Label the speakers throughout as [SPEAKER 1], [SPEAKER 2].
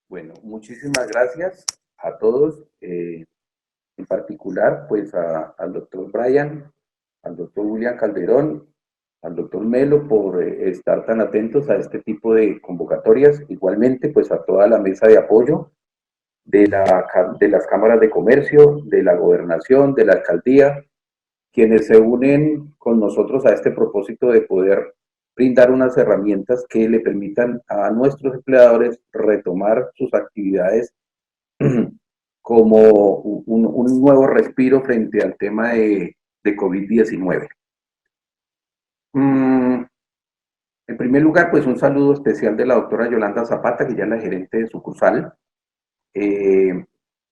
[SPEAKER 1] Bueno, muchísimas gracias a todos, en particular pues al doctor Brian, al doctor William Calderón, al doctor Melo por estar tan atentos a este tipo de convocatorias, igualmente pues a toda la mesa de apoyo de las cámaras de comercio, de la gobernación, de la alcaldía, quienes se unen con nosotros a este propósito de poder brindar unas herramientas que le permitan a nuestros empleadores retomar sus actividades como un nuevo respiro frente al tema de COVID-19. Mm, en primer lugar, pues un saludo especial de la doctora Yolanda Zapata, que ya es la gerente de sucursal, eh,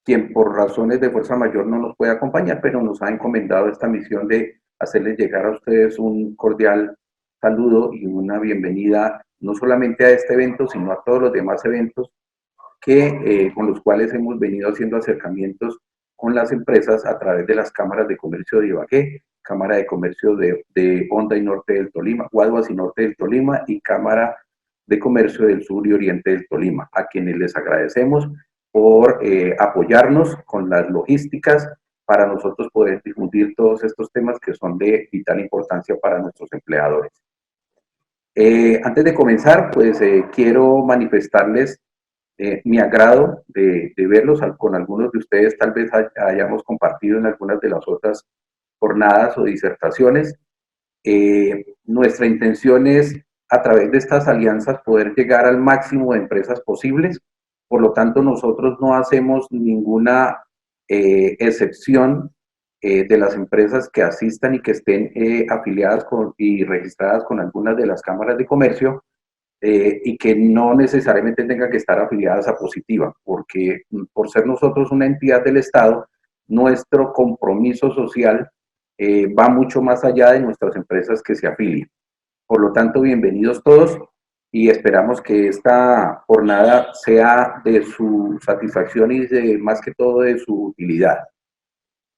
[SPEAKER 1] quien por razones de fuerza mayor no nos puede acompañar, pero nos ha encomendado esta misión de hacerles llegar a ustedes un cordial saludo y una bienvenida, no solamente a este evento, sino a todos los demás eventos con los cuales hemos venido haciendo acercamientos con las empresas a través de las cámaras de comercio de Ibagué, Cámara de Comercio de Honda y Norte del Tolima, Guaduas y Norte del Tolima y Cámara de Comercio del Sur y Oriente del Tolima, a quienes les agradecemos por apoyarnos con las logísticas para nosotros poder difundir todos estos temas que son de vital importancia para nuestros empleadores. Antes de comenzar, pues quiero manifestarles mi agrado de verlos. Con algunos de ustedes tal vez hayamos compartido en algunas de las otras jornadas o disertaciones. Nuestra intención es, a través de estas alianzas, poder llegar al máximo de empresas posibles. Por lo tanto, nosotros no hacemos ninguna excepción de las empresas que asistan y que estén afiliadas y registradas con algunas de las cámaras de comercio, y que no necesariamente tengan que estar afiliadas a Positiva, porque por ser nosotros una entidad del Estado, nuestro compromiso social va mucho más allá de nuestras empresas que se afilien. Por lo tanto, bienvenidos todos y esperamos que esta jornada sea de su satisfacción y más que todo de su utilidad.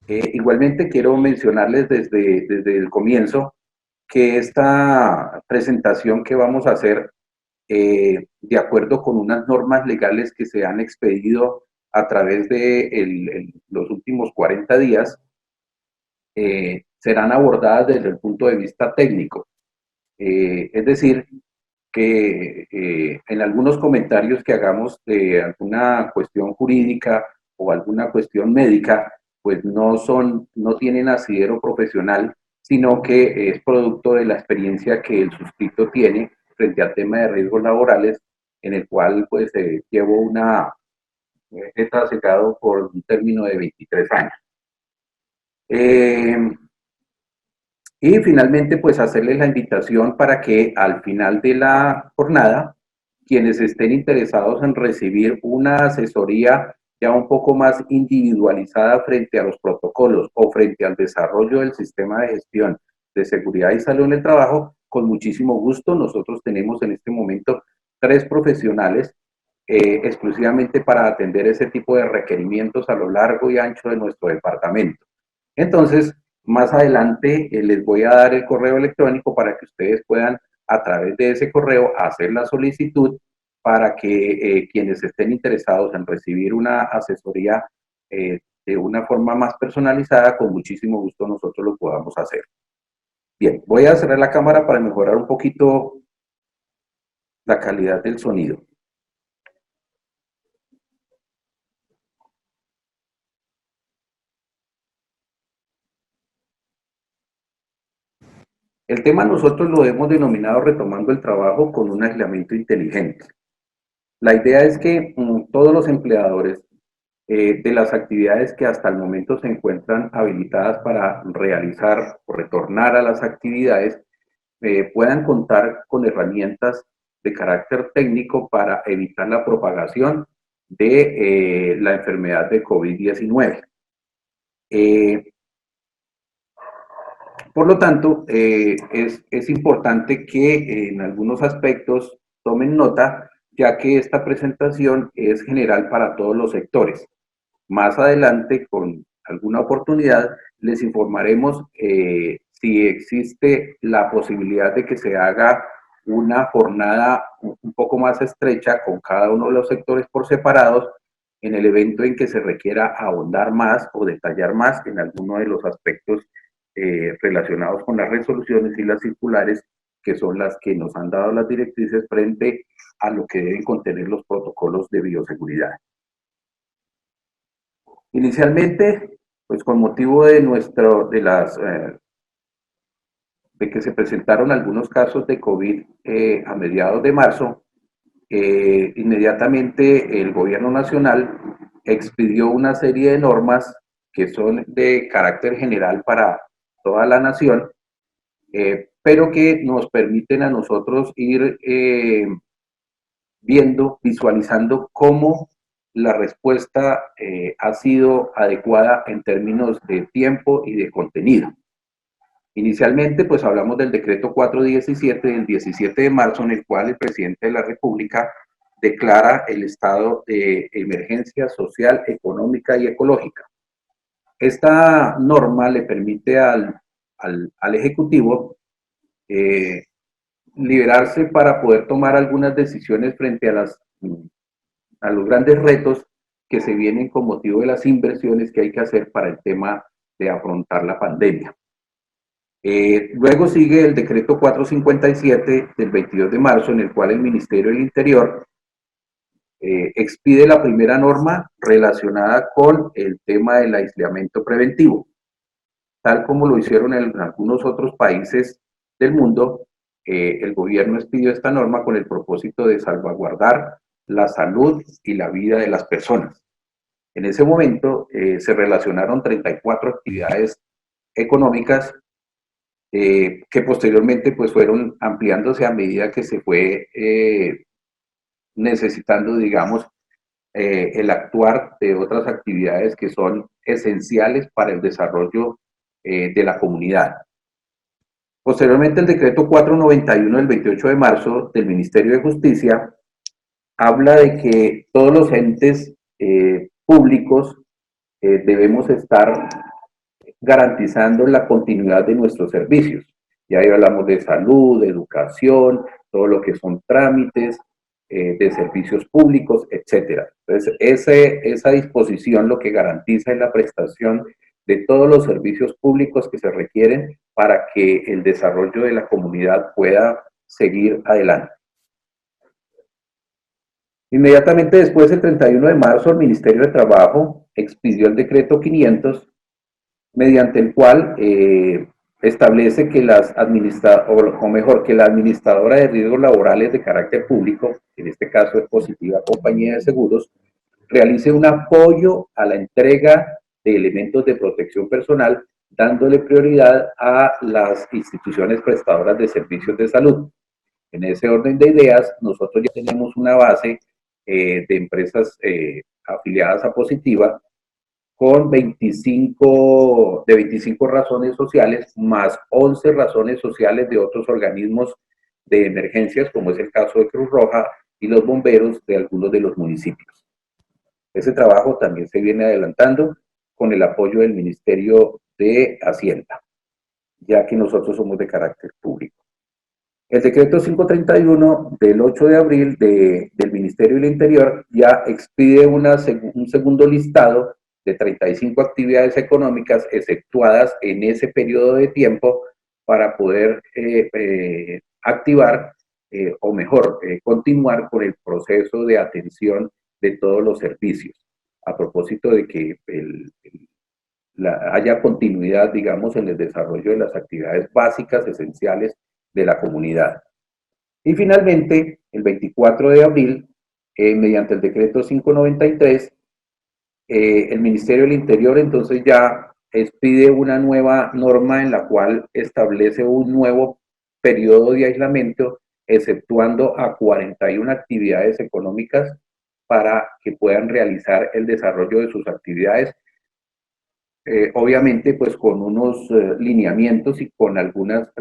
[SPEAKER 1] Igualmente quiero mencionarles desde el comienzo que esta presentación que vamos a hacer, de acuerdo con unas normas legales que se han expedido a través de los últimos 40 días, serán abordadas desde el punto de vista técnico. Es decir, que en algunos comentarios que hagamos de alguna cuestión jurídica o alguna cuestión médica, pues no tienen asidero profesional, sino que es producto de la experiencia que el suscrito tiene frente al tema de riesgos laborales, en el cual pues llevo he transitado por un término de 23 años. Y finalmente, pues hacerles la invitación para que al final de la jornada, quienes estén interesados en recibir una asesoría ya un poco más individualizada frente a los protocolos o frente al desarrollo del sistema de gestión de seguridad y salud en el trabajo, con muchísimo gusto. Nosotros tenemos en este momento 3 profesionales exclusivamente para atender ese tipo de requerimientos a lo largo y ancho de nuestro departamento. Entonces, más adelante les voy a dar el correo electrónico para que ustedes puedan, a través de ese correo, hacer la solicitud para que quienes estén interesados en recibir una asesoría de una forma más personalizada, con muchísimo gusto nosotros lo podamos hacer. Bien, voy a cerrar la cámara para mejorar un poquito la calidad del sonido. El tema nosotros lo hemos denominado retomando el trabajo con un aislamiento inteligente. La idea es que todos los empleadores de las actividades que hasta el momento se encuentran habilitadas para realizar o retornar a las actividades, puedan contar con herramientas de carácter técnico para evitar la propagación de la enfermedad de COVID-19. Por lo tanto, es importante que en algunos aspectos tomen nota, ya que esta presentación es general para todos los sectores. Más adelante, con alguna oportunidad, les informaremos si existe la posibilidad de que se haga una jornada un poco más estrecha con cada uno de los sectores por separados en el evento en que se requiera ahondar más o detallar más en alguno de los aspectos relacionados con las resoluciones y las circulares, que son las que nos han dado las directrices frente a lo que deben contener los protocolos de bioseguridad. Inicialmente, pues con motivo de de que se presentaron algunos casos de COVID a mediados de marzo, inmediatamente el gobierno nacional expidió una serie de normas que son de carácter general para toda la nación, pero que nos permiten a nosotros ir viendo, visualizando cómo la respuesta ha sido adecuada en términos de tiempo y de contenido. Inicialmente, pues hablamos del decreto 417 del 17 de marzo, en el cual el presidente de la República declara el estado de emergencia social, económica y ecológica. Esta norma le permite al Ejecutivo eh, liberarse para poder tomar algunas decisiones frente a los grandes retos que se vienen con motivo de las inversiones que hay que hacer para el tema de afrontar la pandemia. Luego sigue el decreto 457 del 22 de marzo, en el cual el Ministerio del Interior expide la primera norma relacionada con el tema del aislamiento preventivo, tal como lo hicieron en algunos otros países del mundo. El gobierno expidió esta norma con el propósito de salvaguardar la salud y la vida de las personas. En ese momento se relacionaron 34 actividades económicas que posteriormente pues fueron ampliándose a medida que se fue necesitando, digamos, el actuar de otras actividades que son esenciales para el desarrollo de la comunidad. Posteriormente, el decreto 491 del 28 de marzo del Ministerio de Justicia habla de que todos los entes públicos debemos estar garantizando la continuidad de nuestros servicios. Ya ahí hablamos de salud, de educación, todo lo que son trámites, de servicios públicos, etcétera. Entonces, esa disposición lo que garantiza es la prestación de todos los servicios públicos que se requieren para que el desarrollo de la comunidad pueda seguir adelante. Inmediatamente después, el 31 de marzo, el Ministerio de Trabajo expidió el decreto 500, mediante el cual establece que que la administradora de riesgos laborales de carácter público, en este caso es Positiva Compañía de Seguros, realice un apoyo a la entrega de elementos de protección personal, dándole prioridad a las instituciones prestadoras de servicios de salud. En ese orden de ideas, nosotros ya tenemos una base de empresas afiliadas a Positiva con 25 razones sociales, más 11 razones sociales de otros organismos de emergencias, como es el caso de Cruz Roja y los bomberos de algunos de los municipios. Ese trabajo también se viene adelantando con el apoyo del Ministerio de Hacienda, ya que nosotros somos de carácter público. El decreto 531 del 8 de abril del Ministerio del Interior ya expide un segundo listado de 35 actividades económicas efectuadas en ese periodo de tiempo para poder activar o mejor, continuar con el proceso de atención de todos los servicios, a propósito de que haya continuidad, digamos, en el desarrollo de las actividades básicas, esenciales de la comunidad. Y finalmente, el 24 de abril, mediante el decreto 593, el Ministerio del Interior entonces ya expide una nueva norma en la cual establece un nuevo periodo de aislamiento, exceptuando a 41 actividades económicas para que puedan realizar el desarrollo de sus actividades, obviamente pues con unos lineamientos y con algunas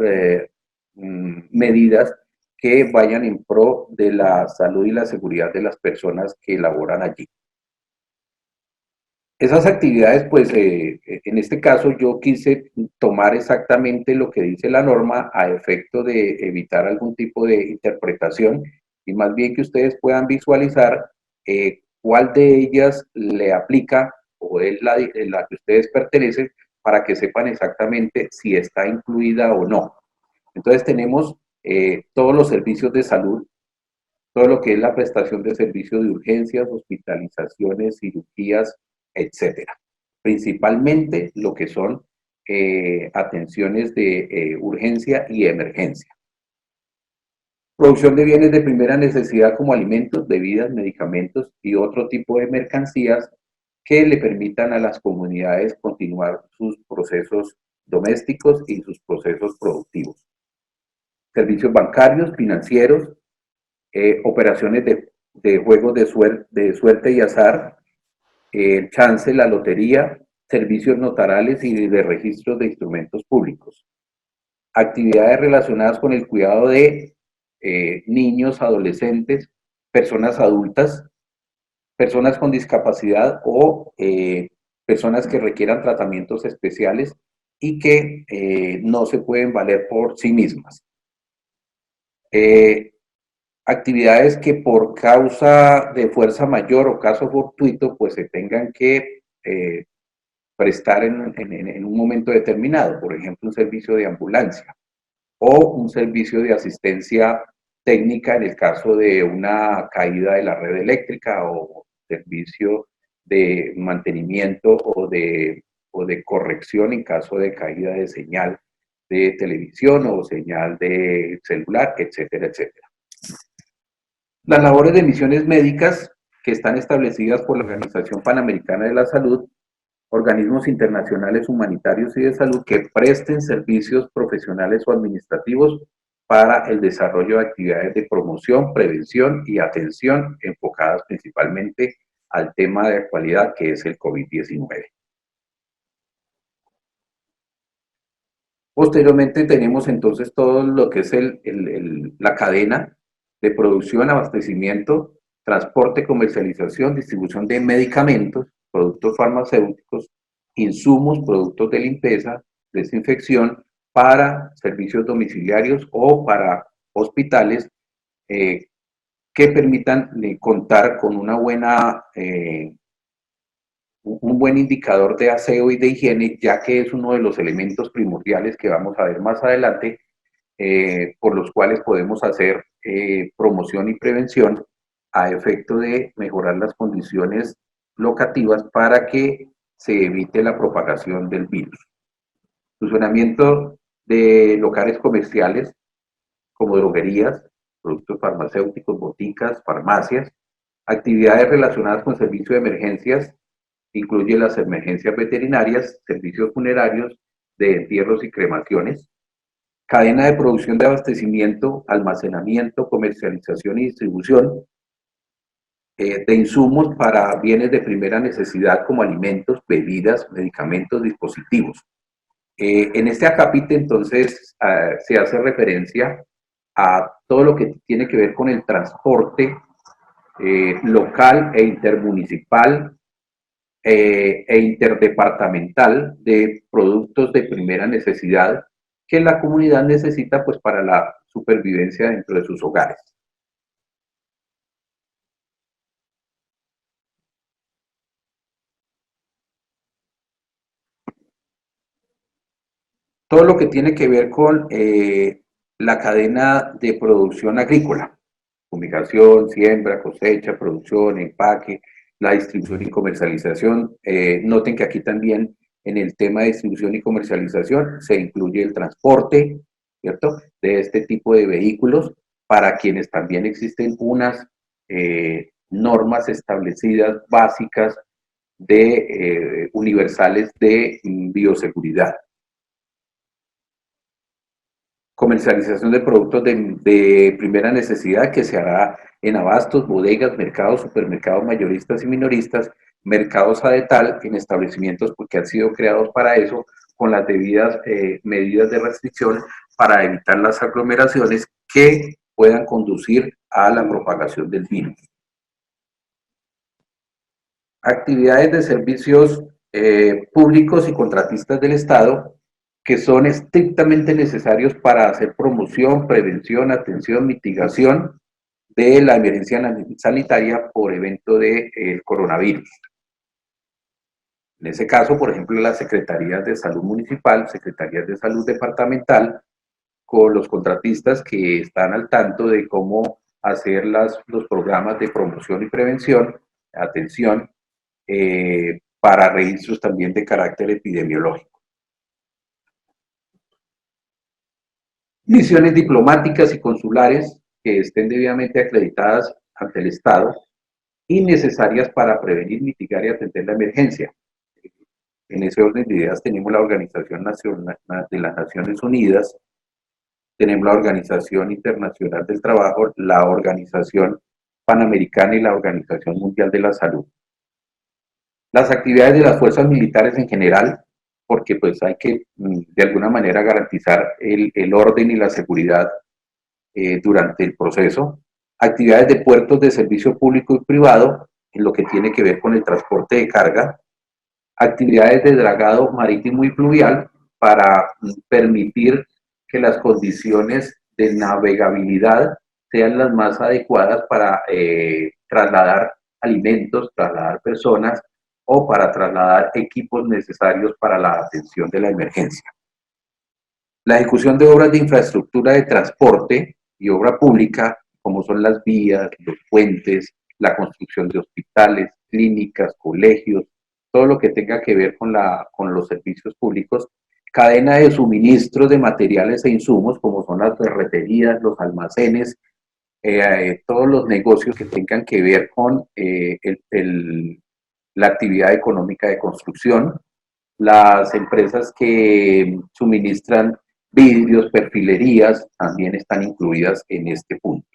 [SPEAKER 1] medidas que vayan en pro de la salud y la seguridad de las personas que laboran allí. Esas actividades, pues en este caso yo quise tomar exactamente lo que dice la norma a efecto de evitar algún tipo de interpretación y más bien que ustedes puedan visualizar cuál de ellas le aplica o es la que ustedes pertenecen para que sepan exactamente si está incluida o no. Entonces tenemos todos los servicios de salud, todo lo que es la prestación de servicios de urgencias, hospitalizaciones, cirugías, etcétera. Principalmente lo que son atenciones de urgencia y emergencia. Producción de bienes de primera necesidad como alimentos, bebidas, medicamentos y otro tipo de mercancías que le permitan a las comunidades continuar sus procesos domésticos y sus procesos productivos. Servicios bancarios, financieros, operaciones de juegos de suerte y azar, el chance, la lotería, servicios notarales y de registros de instrumentos públicos. Actividades relacionadas con el cuidado de niños, adolescentes, personas adultas, personas con discapacidad o personas que requieran tratamientos especiales y que no se pueden valer por sí mismas. Actividades que por causa de fuerza mayor o caso fortuito, pues se tengan que prestar en un momento determinado, por ejemplo, un servicio de ambulancia o un servicio de asistencia técnica en el caso de una caída de la red eléctrica o servicio de mantenimiento o de corrección en caso de caída de señal de televisión o señal de celular, etcétera, etcétera. Las labores de misiones médicas que están establecidas por la Organización Panamericana de la Salud, organismos internacionales humanitarios y de salud que presten servicios profesionales o administrativos para el desarrollo de actividades de promoción, prevención y atención enfocadas principalmente al tema de actualidad que es el COVID-19. Posteriormente tenemos entonces todo lo que es la cadena de producción, abastecimiento, transporte, comercialización, distribución de medicamentos, productos farmacéuticos, insumos, productos de limpieza, desinfección para servicios domiciliarios o para hospitales eh, que permitan contar con una buena un buen indicador de aseo y de higiene, ya que es uno de los elementos primordiales que vamos a ver más adelante, por los cuales podemos hacer promoción y prevención a efecto de mejorar las condiciones locativas para que se evite la propagación del virus. Funcionamiento de locales comerciales como droguerías, productos farmacéuticos, boticas, farmacias, actividades relacionadas con servicio de emergencias, incluye las emergencias veterinarias, servicios funerarios, de entierros y cremaciones, cadena de producción de abastecimiento, almacenamiento, comercialización y distribución de insumos para bienes de primera necesidad como alimentos, bebidas, medicamentos, dispositivos. En este acápite entonces se hace referencia a todo lo que tiene que ver con el transporte local e intermunicipal e interdepartamental de productos de primera necesidad que la comunidad necesita pues para la supervivencia dentro de sus hogares. Todo lo que tiene que ver con la cadena de producción agrícola, fumigación, siembra, cosecha, producción, empaque, la distribución y comercialización. Noten que aquí también en el tema de distribución y comercialización se incluye el transporte, ¿cierto? De este tipo de vehículos, para quienes también existen unas normas establecidas básicas de universales de bioseguridad. Comercialización de productos de primera necesidad que se hará en abastos, bodegas, mercados, supermercados mayoristas y minoristas, mercados a detal en establecimientos porque han sido creados para eso, con las debidas medidas de restricción para evitar las aglomeraciones que puedan conducir a la propagación del virus. actividades de servicios públicos y contratistas del Estado que son estrictamente necesarios para hacer promoción, prevención, atención, mitigación de la emergencia sanitaria por evento del coronavirus. En ese caso, por ejemplo, las secretarías de salud municipal, secretarías de salud departamental, con los contratistas que están al tanto de cómo hacer los programas de promoción y prevención, atención, para registros también de carácter epidemiológico. Misiones diplomáticas y consulares que estén debidamente acreditadas ante el Estado y necesarias para prevenir, mitigar y atender la emergencia. En ese orden de ideas tenemos la Organización Nacional de las Naciones Unidas, tenemos la Organización Internacional del Trabajo, la Organización Panamericana y la Organización Mundial de la Salud. Las actividades de las fuerzas militares en general, porque pues hay que de alguna manera garantizar el orden y la seguridad durante el proceso. Actividades de puertos de servicio público y privado, en lo que tiene que ver con el transporte de carga. Actividades de dragado marítimo y fluvial para permitir que las condiciones de navegabilidad sean las más adecuadas para trasladar alimentos, trasladar personas o para trasladar equipos necesarios para la atención de la emergencia. La ejecución de obras de infraestructura de transporte y obra pública, como son las vías, los puentes, la construcción de hospitales, clínicas, colegios, todo lo que tenga que ver con los servicios públicos, cadena de suministros de materiales e insumos, como son las ferreterías, los almacenes, todos los negocios que tengan que ver con la actividad económica de construcción, las empresas que suministran vidrios, perfilerías, también están incluidas en este punto.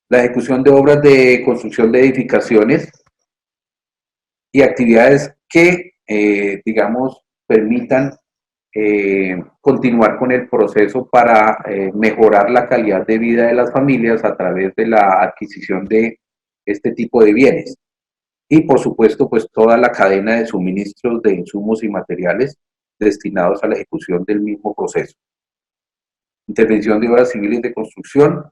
[SPEAKER 1] La ejecución de obras de construcción de edificaciones y actividades que, digamos, permitan continuar con el proceso para mejorar la calidad de vida de las familias a través de la adquisición de este tipo de bienes. Y por supuesto, pues toda la cadena de suministros de insumos y materiales destinados a la ejecución del mismo proceso. Intervención de obras civiles de construcción,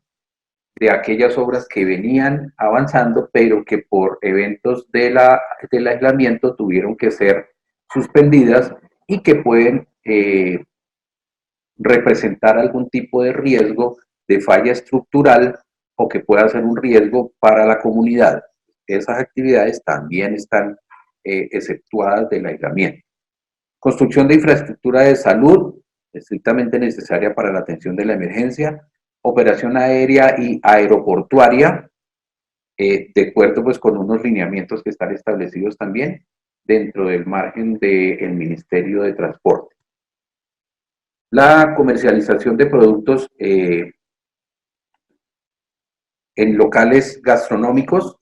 [SPEAKER 1] de aquellas obras que venían avanzando, pero que por eventos del aislamiento tuvieron que ser suspendidas y que pueden representar algún tipo de riesgo de falla estructural o que pueda ser un riesgo para la comunidad. Esas actividades también están exceptuadas del aislamiento. Construcción de infraestructura de salud, estrictamente necesaria para la atención de la emergencia. Operación aérea y aeroportuaria, de acuerdo pues con unos lineamientos que están establecidos también dentro del margen del Ministerio de Transporte. La comercialización de productos en locales gastronómicos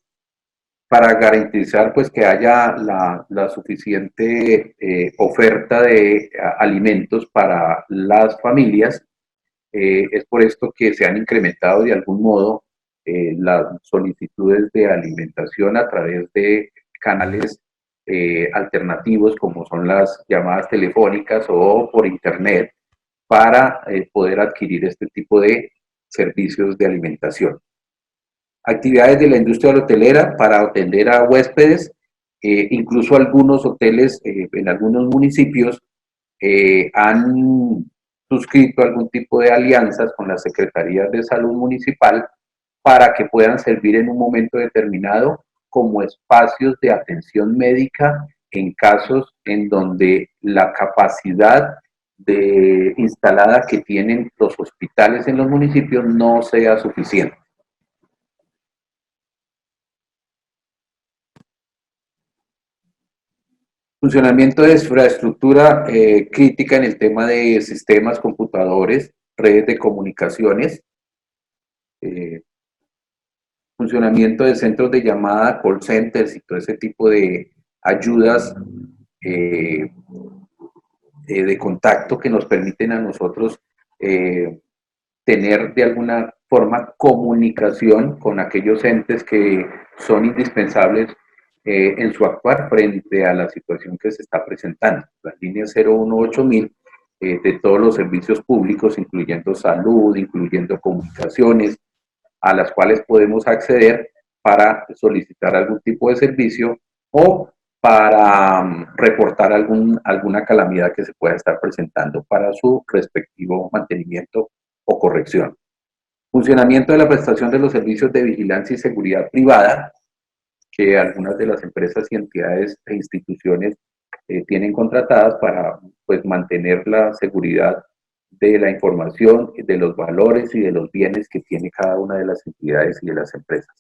[SPEAKER 1] para garantizar pues que haya la suficiente oferta de alimentos para las familias. Es por esto que se han incrementado de algún modo las solicitudes de alimentación a través de canales alternativos como son las llamadas telefónicas o por internet para poder adquirir este tipo de servicios de alimentación. Actividades de la industria hotelera para atender a huéspedes, incluso algunos hoteles en algunos municipios han suscrito algún tipo de alianzas con las secretarías de salud municipal para que puedan servir en un momento determinado como espacios de atención médica en casos en donde la capacidad instalada que tienen los hospitales en los municipios no sea suficiente. Funcionamiento de infraestructura crítica en el tema de sistemas, computadores, redes de comunicaciones, funcionamiento de centros de llamada, call centers y todo ese tipo de ayudas de contacto que nos permiten a nosotros tener de alguna forma comunicación con aquellos entes que son indispensables en su actuar frente a la situación que se está presentando. La línea 018.000 de todos los servicios públicos, incluyendo salud, incluyendo comunicaciones, a las cuales podemos acceder para solicitar algún tipo de servicio o para reportar alguna calamidad que se pueda estar presentando para su respectivo mantenimiento o corrección. Funcionamiento de la prestación de los servicios de vigilancia y seguridad privada, que algunas de las empresas y entidades e instituciones tienen contratadas para pues, mantener la seguridad de la información, de los valores y de los bienes que tiene cada una de las entidades y de las empresas.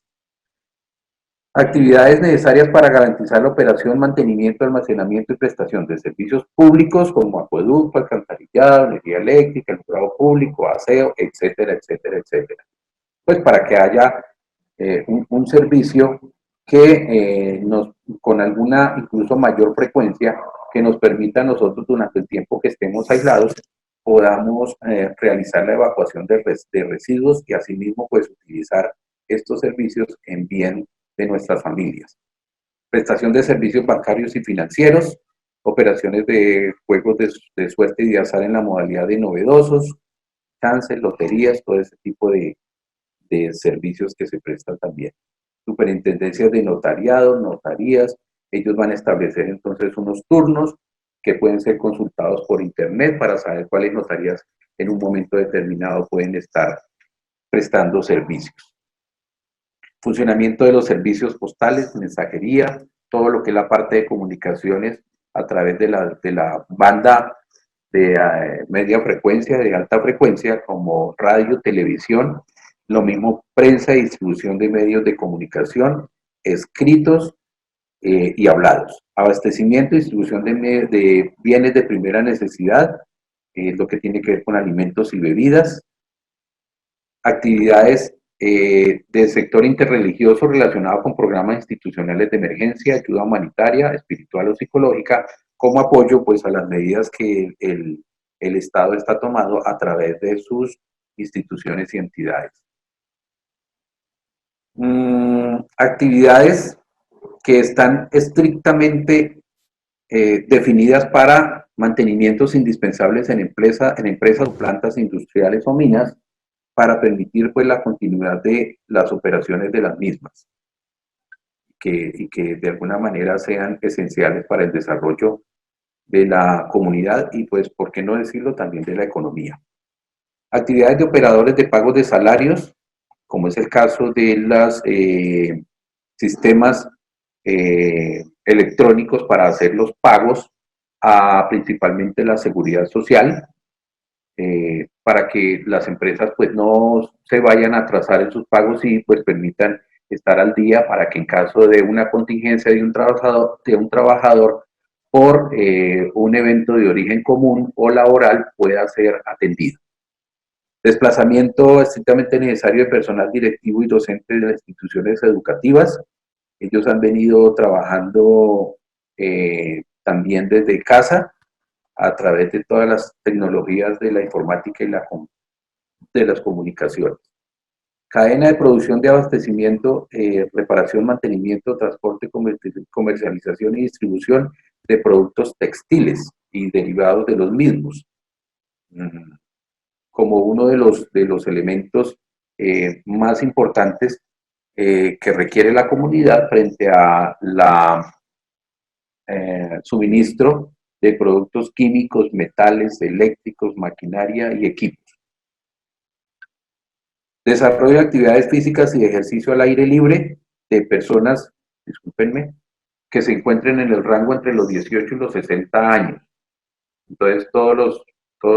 [SPEAKER 1] Actividades necesarias para garantizar la operación, mantenimiento, almacenamiento y prestación de servicios públicos como acueducto, alcantarillado, energía eléctrica, alumbrado público, aseo, etcétera, etcétera, etcétera. Pues para que haya un servicio que con alguna incluso mayor frecuencia que nos permita a nosotros durante el tiempo que estemos aislados podamos realizar la evacuación de residuos y asimismo pues utilizar estos servicios en bien de nuestras familias. Prestación de servicios bancarios y financieros, operaciones de juegos de suerte y de azar en la modalidad de novedosos, chances, loterías, todo ese tipo de servicios que se prestan también. Superintendencias de notariado, notarías, ellos van a establecer entonces unos turnos que pueden ser consultados por internet para saber cuáles notarías en un momento determinado pueden estar prestando servicios. Funcionamiento de los servicios postales, mensajería, todo lo que es la parte de comunicaciones a través de la banda de media frecuencia, de alta frecuencia, como radio, televisión, lo mismo prensa y distribución de medios de comunicación, escritos y hablados. Abastecimiento y distribución de bienes de primera necesidad, lo que tiene que ver con alimentos y bebidas. Actividades del sector interreligioso relacionado con programas institucionales de emergencia, ayuda humanitaria, espiritual o psicológica, como apoyo pues, a las medidas que el Estado está tomando a través de sus instituciones y entidades. Actividades que están estrictamente definidas para mantenimientos indispensables en empresas o plantas industriales o minas para permitir pues, la continuidad de las operaciones de las mismas y que de alguna manera sean esenciales para el desarrollo de la comunidad y pues, ¿por qué no decirlo?, también de la economía. Actividades de operadores de pagos de salarios, como es el caso de los sistemas electrónicos para hacer los pagos a principalmente la seguridad social, para que las empresas pues no se vayan a atrasar en sus pagos y pues permitan estar al día para que en caso de una contingencia de un trabajador por un evento de origen común o laboral pueda ser atendido. Desplazamiento estrictamente necesario de personal directivo y docente de las instituciones educativas. Ellos han venido trabajando también desde casa a través de todas las tecnologías de la informática y de las comunicaciones. Cadena de producción de abastecimiento, reparación, mantenimiento, transporte, comercialización y distribución de productos textiles y derivados de los mismos, como uno de los elementos más importantes que requiere la comunidad frente a la suministro de productos químicos, metales, eléctricos, maquinaria y equipos. Desarrollo de actividades físicas y ejercicio al aire libre de personas, discúlpenme, que se encuentren en el rango entre los 18 y los 60 años. Entonces, todos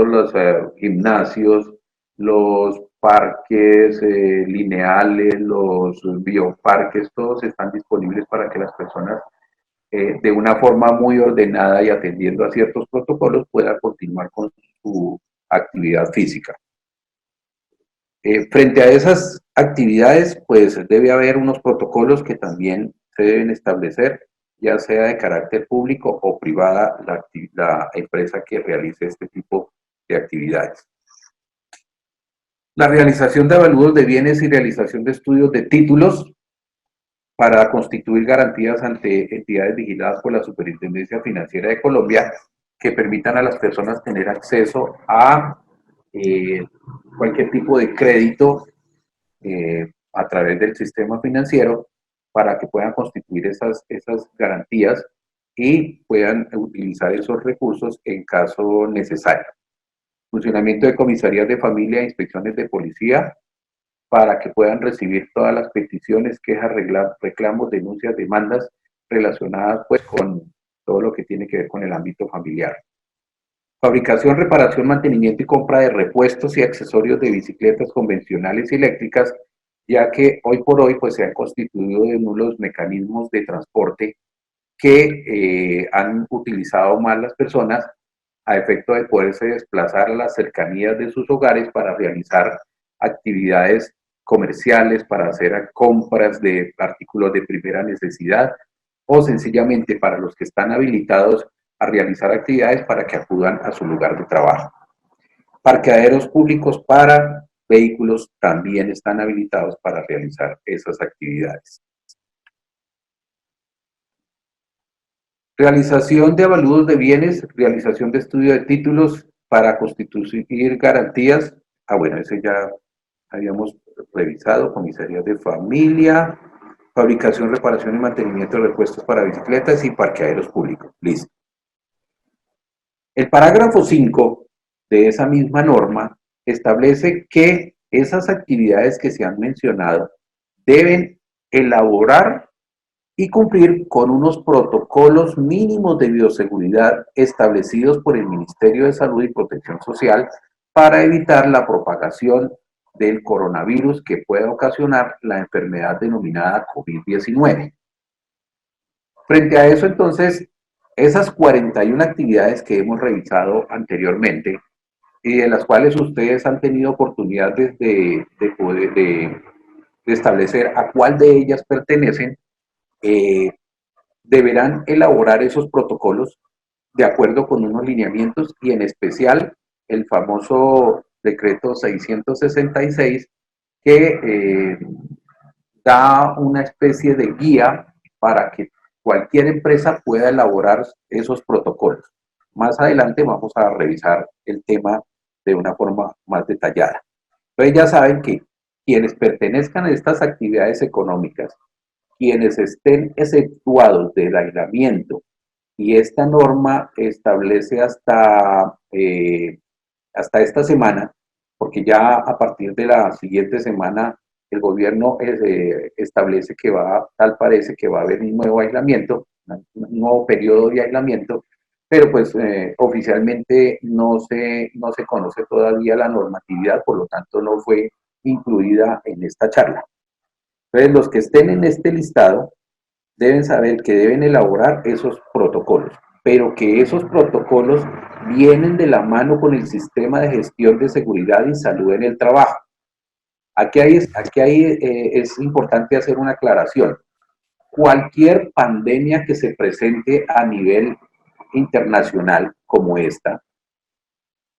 [SPEAKER 1] los gimnasios, los parques lineales, los bioparques, todos están disponibles para que las personas de una forma muy ordenada y atendiendo a ciertos protocolos puedan continuar con su actividad física. Frente a esas actividades, pues debe haber unos protocolos que también se deben establecer, ya sea de carácter público o privada la empresa que realice este tipo de actividades. La realización de avalúos de bienes y realización de estudios de títulos para constituir garantías ante entidades vigiladas por la Superintendencia Financiera de Colombia que permitan a las personas tener acceso a cualquier tipo de crédito a través del sistema financiero para que puedan constituir esas garantías y puedan utilizar esos recursos en caso necesario. Funcionamiento de comisarías de familia e inspecciones de policía para que puedan recibir todas las peticiones, quejas, reclamos, denuncias, demandas relacionadas pues con todo lo que tiene que ver con el ámbito familiar. Fabricación, reparación, mantenimiento y compra de repuestos y accesorios de bicicletas convencionales y eléctricas, ya que hoy por hoy pues se han constituido de nulos mecanismos de transporte que han utilizado mal las personas a efecto de poderse desplazar a las cercanías de sus hogares para realizar actividades comerciales, para hacer compras de artículos de primera necesidad o sencillamente para los que están habilitados a realizar actividades para que acudan a su lugar de trabajo. Parqueaderos públicos para vehículos también están habilitados para realizar esas actividades. Realización de avalúos de bienes, realización de estudio de títulos para constituir garantías. Bueno, ese ya habíamos revisado, comisarías de familia, fabricación, reparación y mantenimiento de repuestos para bicicletas y parqueaderos públicos. Listo. El parágrafo 5 de esa misma norma establece que esas actividades que se han mencionado deben elaborar y cumplir con unos protocolos mínimos de bioseguridad establecidos por el Ministerio de Salud y Protección Social para evitar la propagación del coronavirus que pueda ocasionar la enfermedad denominada COVID-19. Frente a eso, entonces, esas 41 actividades que hemos revisado anteriormente y de las cuales ustedes han tenido oportunidad de establecer a cuál de ellas pertenecen, deberán elaborar esos protocolos de acuerdo con unos lineamientos y en especial el famoso decreto 666 que da una especie de guía para que cualquier empresa pueda elaborar esos protocolos. Más adelante vamos a revisar el tema de una forma más detallada. Entonces ya saben que quienes pertenezcan a estas actividades económicas, quienes estén exceptuados del aislamiento, y esta norma establece hasta esta semana, porque ya a partir de la siguiente semana el gobierno establece que tal parece que va a haber un nuevo aislamiento, un nuevo periodo de aislamiento, pero pues oficialmente no se conoce todavía la normatividad, por lo tanto no fue incluida en esta charla. Entonces los que estén en este listado deben saber que deben elaborar esos protocolos, pero que esos protocolos vienen de la mano con el sistema de gestión de seguridad y salud en el trabajo. Aquí es importante hacer una aclaración. Cualquier pandemia que se presente a nivel internacional como esta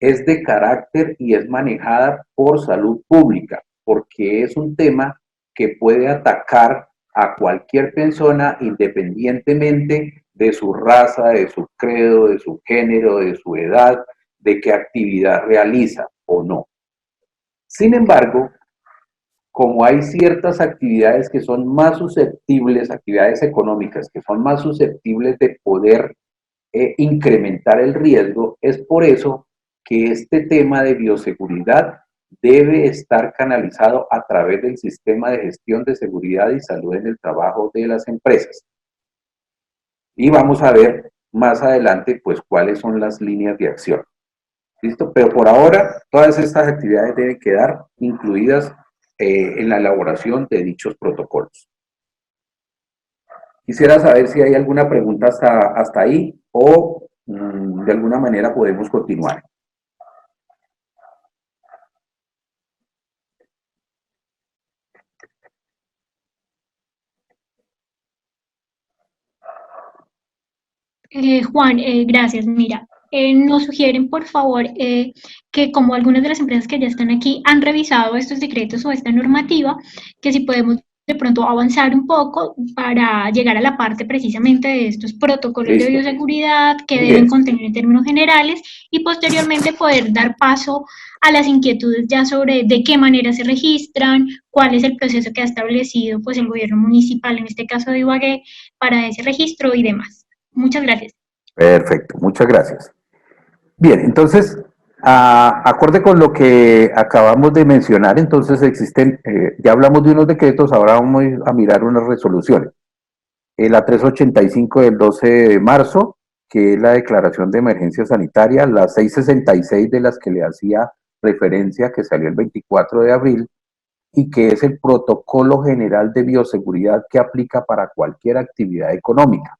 [SPEAKER 1] es de carácter y es manejada por salud pública, porque es un tema que puede atacar a cualquier persona independientemente de su raza, de su credo, de su género, de su edad, de qué actividad realiza o no. Sin embargo, como hay ciertas actividades que son más susceptibles, actividades económicas que son más susceptibles de poder incrementar el riesgo, es por eso que este tema de bioseguridad debe estar canalizado a través del sistema de gestión de seguridad y salud en el trabajo de las empresas. Y vamos a ver más adelante, pues, cuáles son las líneas de acción. ¿Listo? Pero por ahora, todas estas actividades deben quedar incluidas en la elaboración de dichos protocolos. Quisiera saber si hay alguna pregunta hasta ahí o de alguna manera podemos continuar.
[SPEAKER 2] Juan, gracias. Mira, nos sugieren, por favor, que como algunas de las empresas que ya están aquí han revisado estos decretos o esta normativa, que si podemos de pronto avanzar un poco para llegar a la parte precisamente de estos protocolos de
[SPEAKER 1] Listo.
[SPEAKER 2] bioseguridad que
[SPEAKER 1] Muy
[SPEAKER 2] deben
[SPEAKER 1] bien.
[SPEAKER 2] contener en términos generales y posteriormente poder dar paso a las inquietudes ya sobre de qué manera se registran, cuál es el proceso que ha establecido pues el gobierno municipal, en este caso de Ibagué, para ese registro y demás. Muchas gracias.
[SPEAKER 1] Perfecto. Muchas gracias. Bien, entonces, acorde con lo que acabamos de mencionar, entonces existen, ya hablamos de unos decretos, ahora vamos a mirar unas resoluciones. La 385 del 12 de marzo, que es la declaración de emergencia sanitaria, la 666 de las que le hacía referencia, que salió el 24 de abril, y que es el protocolo general de bioseguridad que aplica para cualquier actividad económica.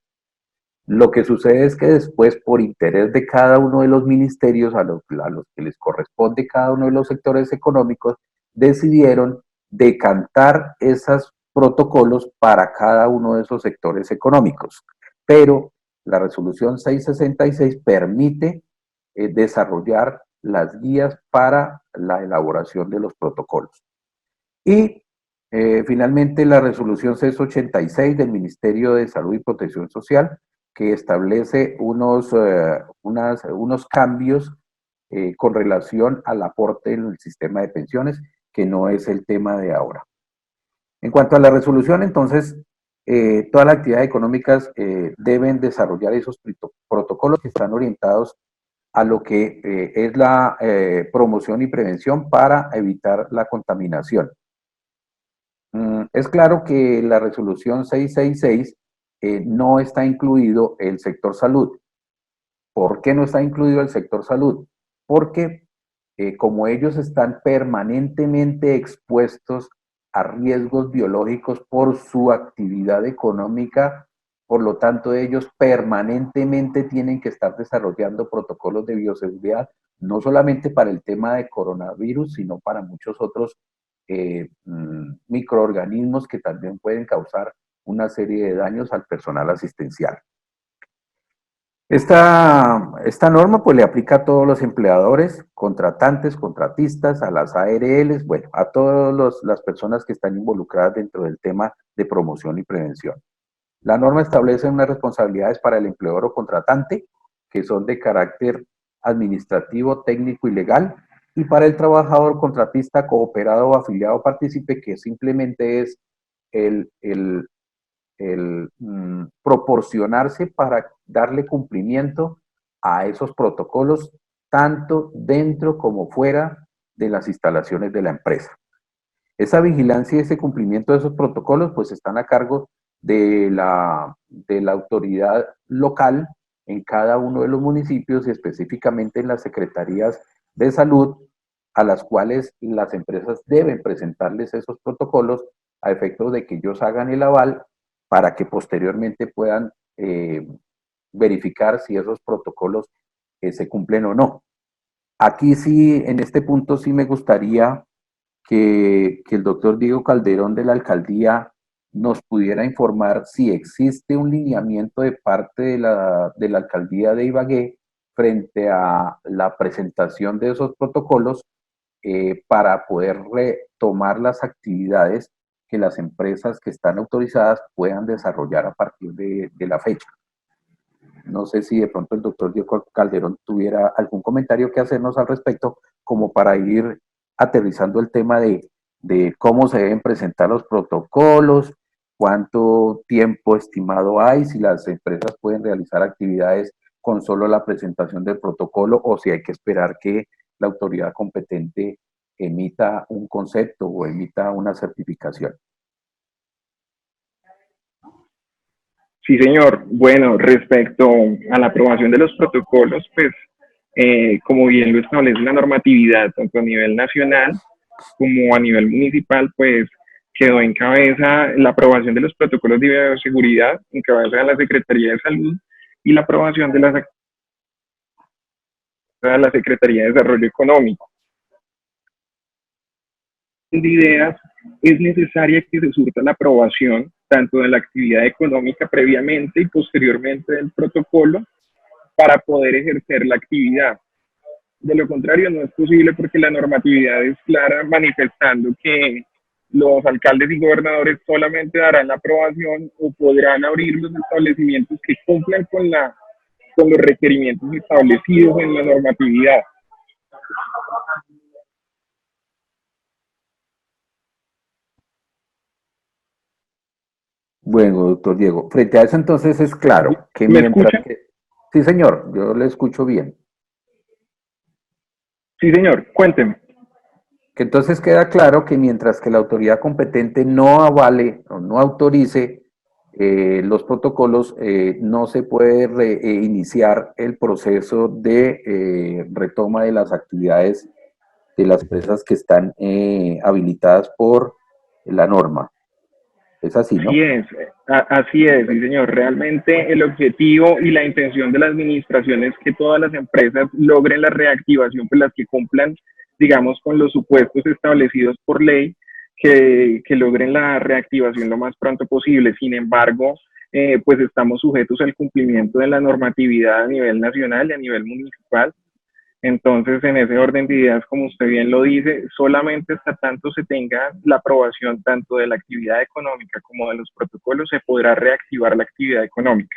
[SPEAKER 1] Lo que sucede es que después, por interés de cada uno de los ministerios a los que les corresponde cada uno de los sectores económicos, decidieron decantar esos protocolos para cada uno de esos sectores económicos. Pero la resolución 666 permite desarrollar las guías para la elaboración de los protocolos. Y finalmente la resolución 686 del Ministerio de Salud y Protección Social, que establece unos cambios con relación al aporte en el sistema de pensiones, que no es el tema de ahora. En cuanto a la resolución, entonces, todas las actividades económicas deben desarrollar esos protocolos que están orientados a lo que es la promoción y prevención para evitar la contaminación. Es claro que la resolución 666 no está incluido el sector salud. ¿Por qué no está incluido el sector salud? Porque como ellos están permanentemente expuestos a riesgos biológicos por su actividad económica, por lo tanto ellos permanentemente tienen que estar desarrollando protocolos de bioseguridad, no solamente para el tema de coronavirus, sino para muchos otros microorganismos que también pueden causar una serie de daños al personal asistencial. Esta norma pues le aplica a todos los empleadores, contratantes, contratistas, a las ARLs, bueno, a todas las personas que están involucradas dentro del tema de promoción y prevención. La norma establece unas responsabilidades para el empleador o contratante que son de carácter administrativo, técnico y legal, y para el trabajador, contratista, cooperado o afiliado partícipe, que simplemente es el proporcionarse para darle cumplimiento a esos protocolos, tanto dentro como fuera de las instalaciones de la empresa. Esa vigilancia y ese cumplimiento de esos protocolos pues están a cargo de la autoridad local en cada uno de los municipios y específicamente en las secretarías de salud, a las cuales las empresas deben presentarles esos protocolos a efecto de que ellos hagan el aval para que posteriormente puedan verificar si esos protocolos se cumplen o no. Aquí sí, en este punto sí me gustaría que el doctor Diego Calderón de la alcaldía nos pudiera informar si existe un lineamiento de parte de la alcaldía de Ibagué frente a la presentación de esos protocolos para poder retomar las actividades que las empresas que están autorizadas puedan desarrollar a partir de la fecha. No sé si de pronto el doctor Diego Calderón tuviera algún comentario que hacernos al respecto, como para ir aterrizando el tema de cómo se deben presentar los protocolos, cuánto tiempo estimado hay, si las empresas pueden realizar actividades con solo la presentación del protocolo o si hay que esperar que la autoridad competente emita un concepto o emita una certificación.
[SPEAKER 3] Sí, señor. Bueno, respecto a la aprobación de los protocolos, pues, como bien lo establece la normatividad, tanto a nivel nacional como a nivel municipal, pues quedó en cabeza la aprobación de los protocolos de bioseguridad, en cabeza de la Secretaría de Salud, y la aprobación de la Secretaría de Desarrollo Económico. De ideas, es necesaria que se surta la aprobación tanto de la actividad económica previamente y posteriormente del protocolo para poder ejercer la actividad. De lo contrario, no es posible porque la normatividad es clara manifestando que los alcaldes y gobernadores solamente darán la aprobación o podrán abrir los establecimientos que cumplan con los requerimientos establecidos en la normatividad.
[SPEAKER 1] Bueno, doctor Diego, frente a eso entonces es claro que
[SPEAKER 3] ¿Me
[SPEAKER 1] mientras
[SPEAKER 3] escucha?
[SPEAKER 1] que... Sí, señor, yo le escucho bien.
[SPEAKER 3] Sí, señor, cuénteme.
[SPEAKER 1] Que entonces queda claro que mientras que la autoridad competente no avale o no autorice los protocolos, no se puede iniciar el proceso de retoma de las actividades de las empresas que están habilitadas por la norma. Es así,
[SPEAKER 3] Así
[SPEAKER 1] ¿no?
[SPEAKER 3] es, así es, sí señor. Realmente el objetivo y la intención de la administración es que todas las empresas logren la reactivación, pues las que cumplan, digamos, con los supuestos establecidos por ley, que logren la reactivación lo más pronto posible. Sin embargo, pues estamos sujetos al cumplimiento de la normatividad a nivel nacional y a nivel municipal. Entonces, en ese orden de ideas, como usted bien lo dice, solamente hasta tanto se tenga la aprobación tanto de la actividad económica como de los protocolos, se podrá reactivar la actividad económica.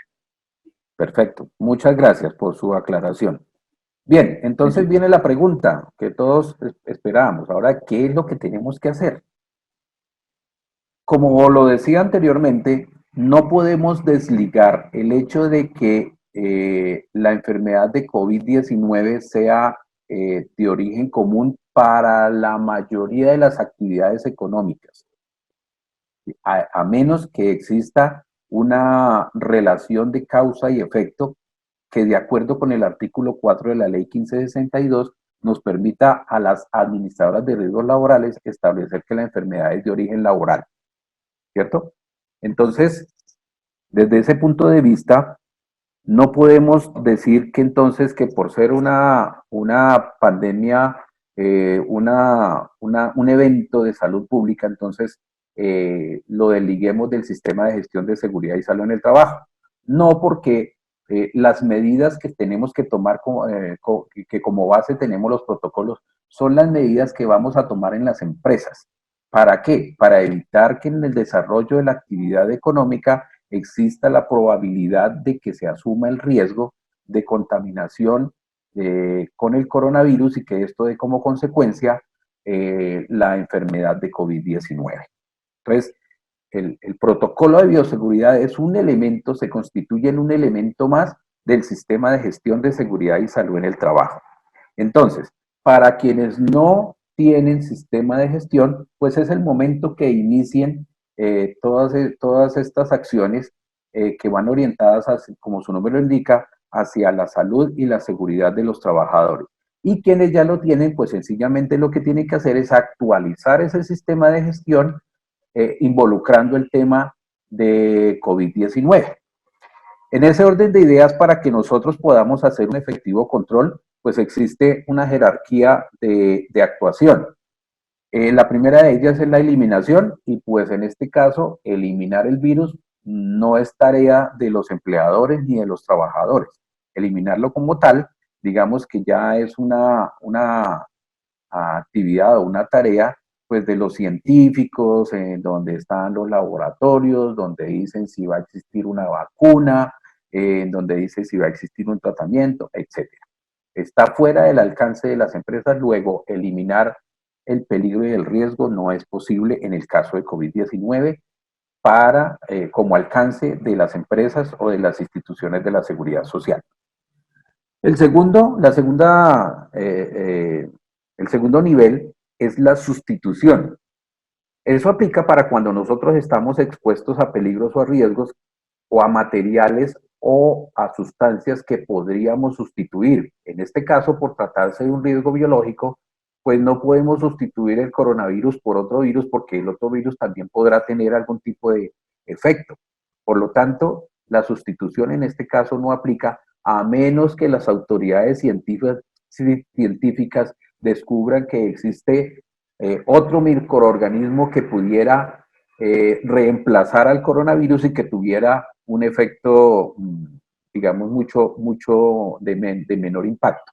[SPEAKER 1] Perfecto. Muchas gracias por su aclaración. Bien, entonces viene la pregunta que todos esperábamos. Ahora, ¿qué es lo que tenemos que hacer? Como lo decía anteriormente, no podemos desligar el hecho de que la enfermedad de COVID-19 sea de origen común para la mayoría de las actividades económicas, a menos que exista una relación de causa y efecto que, de acuerdo con el artículo 4 de la ley 1562, nos permita a las administradoras de riesgos laborales establecer que la enfermedad es de origen laboral, ¿cierto? Entonces, desde ese punto de vista, no podemos decir que entonces que por ser una pandemia, un evento de salud pública, entonces lo desliguemos del sistema de gestión de seguridad y salud en el trabajo. No, porque las medidas que tenemos que tomar, que como base tenemos los protocolos, son las medidas que vamos a tomar en las empresas. ¿Para qué? Para evitar que en el desarrollo de la actividad económica exista la probabilidad de que se asuma el riesgo de contaminación con el coronavirus y que esto dé como consecuencia la enfermedad de COVID-19. Entonces, el protocolo de bioseguridad es un elemento, se constituye en un elemento más del sistema de gestión de seguridad y salud en el trabajo. Entonces, para quienes no tienen sistema de gestión, pues es el momento que inicien todas estas acciones que van orientadas, como su nombre lo indica, hacia la salud y la seguridad de los trabajadores. Y quienes ya lo tienen, pues sencillamente lo que tienen que hacer es actualizar ese sistema de gestión involucrando el tema de COVID-19. En ese orden de ideas, para que nosotros podamos hacer un efectivo control, pues existe una jerarquía de actuación. La primera de ellas es la eliminación y pues en este caso eliminar el virus no es tarea de los empleadores ni de los trabajadores. Eliminarlo como tal, digamos que ya es una actividad o una tarea pues de los científicos, en donde están los laboratorios, donde dicen si va a existir una vacuna, en donde dice si va a existir un tratamiento, etcétera. Está fuera del alcance de las empresas, luego eliminar el peligro y el riesgo no es posible en el caso de COVID-19 para, como alcance de las empresas o de las instituciones de la seguridad social. El segundo, el segundo nivel es la sustitución. Eso aplica para cuando nosotros estamos expuestos a peligros o a riesgos o a materiales o a sustancias que podríamos sustituir. En este caso, por tratarse de un riesgo biológico, pues no podemos sustituir el coronavirus por otro virus porque el otro virus también podrá tener algún tipo de efecto. Por lo tanto, la sustitución en este caso no aplica a menos que las autoridades científicas descubran que existe otro microorganismo que pudiera reemplazar al coronavirus y que tuviera un efecto, digamos, mucho de menor impacto.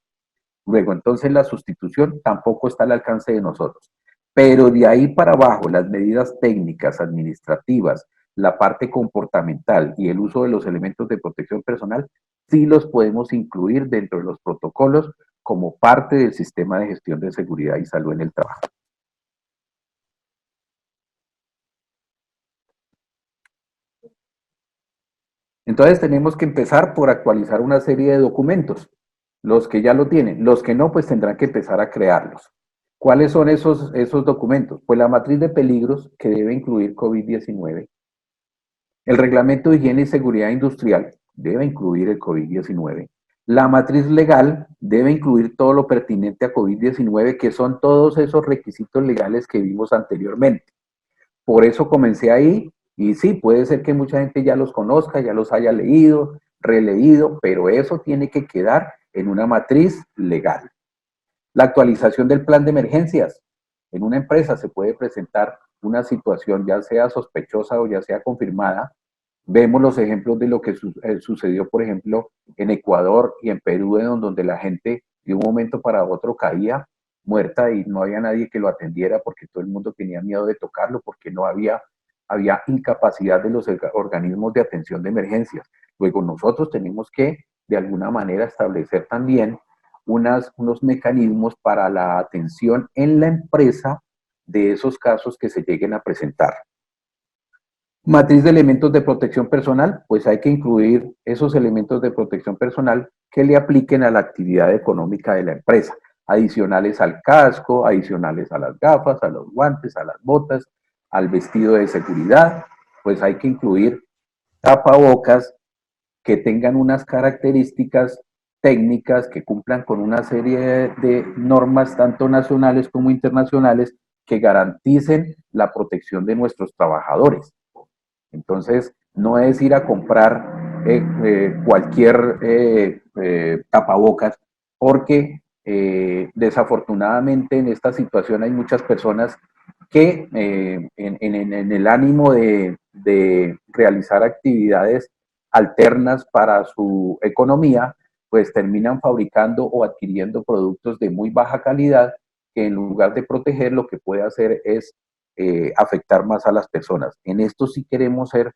[SPEAKER 1] Luego, entonces, la sustitución tampoco está al alcance de nosotros. Pero de ahí para abajo, las medidas técnicas, administrativas, la parte comportamental y el uso de los elementos de protección personal, sí los podemos incluir dentro de los protocolos como parte del sistema de gestión de seguridad y salud en el trabajo. Entonces tenemos que empezar por actualizar una serie de documentos. Los que ya lo tienen, los que no, pues tendrán que empezar a crearlos. ¿Cuáles son esos documentos? Pues la matriz de peligros que debe incluir COVID-19. El reglamento de higiene y seguridad industrial debe incluir el COVID-19. La matriz legal debe incluir todo lo pertinente a COVID-19, que son todos esos requisitos legales que vimos anteriormente. Por eso comencé ahí, y sí, puede ser que mucha gente ya los conozca, ya los haya leído, releído, pero eso tiene que quedar en una matriz legal. La actualización del plan de emergencias. En una empresa se puede presentar una situación, ya sea sospechosa o ya sea confirmada. Vemos los ejemplos de lo que sucedió, por ejemplo, en Ecuador y en Perú, donde la gente de un momento para otro caía muerta y no había nadie que lo atendiera porque todo el mundo tenía miedo de tocarlo, porque no había incapacidad de los organismos de atención de emergencias. Luego nosotros tenemos que, de alguna manera, establecer también unos mecanismos para la atención en la empresa de esos casos que se lleguen a presentar. Matriz de elementos de protección personal, pues hay que incluir esos elementos de protección personal que le apliquen a la actividad económica de la empresa, adicionales al casco, adicionales a las gafas, a los guantes, a las botas, al vestido de seguridad, pues hay que incluir tapabocas que tengan unas características técnicas que cumplan con una serie de normas tanto nacionales como internacionales que garanticen la protección de nuestros trabajadores. Entonces, no es ir a comprar cualquier tapabocas, porque desafortunadamente en esta situación hay muchas personas que en el ánimo de realizar actividades alternas para su economía, pues terminan fabricando o adquiriendo productos de muy baja calidad que en lugar de proteger lo que puede hacer es afectar más a las personas. En esto sí queremos ser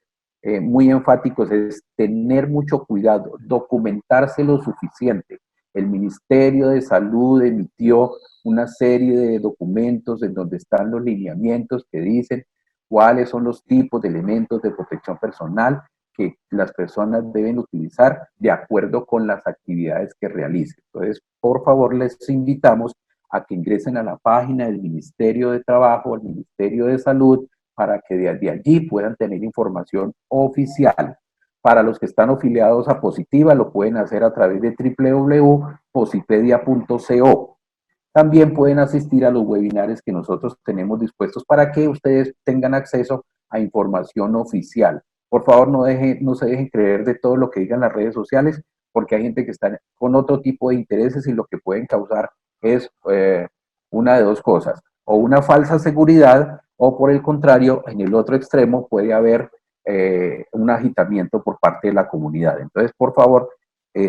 [SPEAKER 1] muy enfáticos, es tener mucho cuidado, documentarse lo suficiente. El Ministerio de Salud emitió una serie de documentos en donde están los lineamientos que dicen cuáles son los tipos de elementos de protección personal que las personas deben utilizar de acuerdo con las actividades que realicen. Entonces, por favor, les invitamos a que ingresen a la página del Ministerio de Trabajo, al Ministerio de Salud, para que desde allí puedan tener información oficial. Para los que están afiliados a Positiva, lo pueden hacer a través de www.posipedia.co. También pueden asistir a los webinars que nosotros tenemos dispuestos para que ustedes tengan acceso a información oficial. Por favor, no se dejen creer de todo lo que digan las redes sociales, porque hay gente que está con otro tipo de intereses y lo que pueden causar es una de dos cosas, o una falsa seguridad, o por el contrario, en el otro extremo puede haber un agitamiento por parte de la comunidad. Entonces, por favor,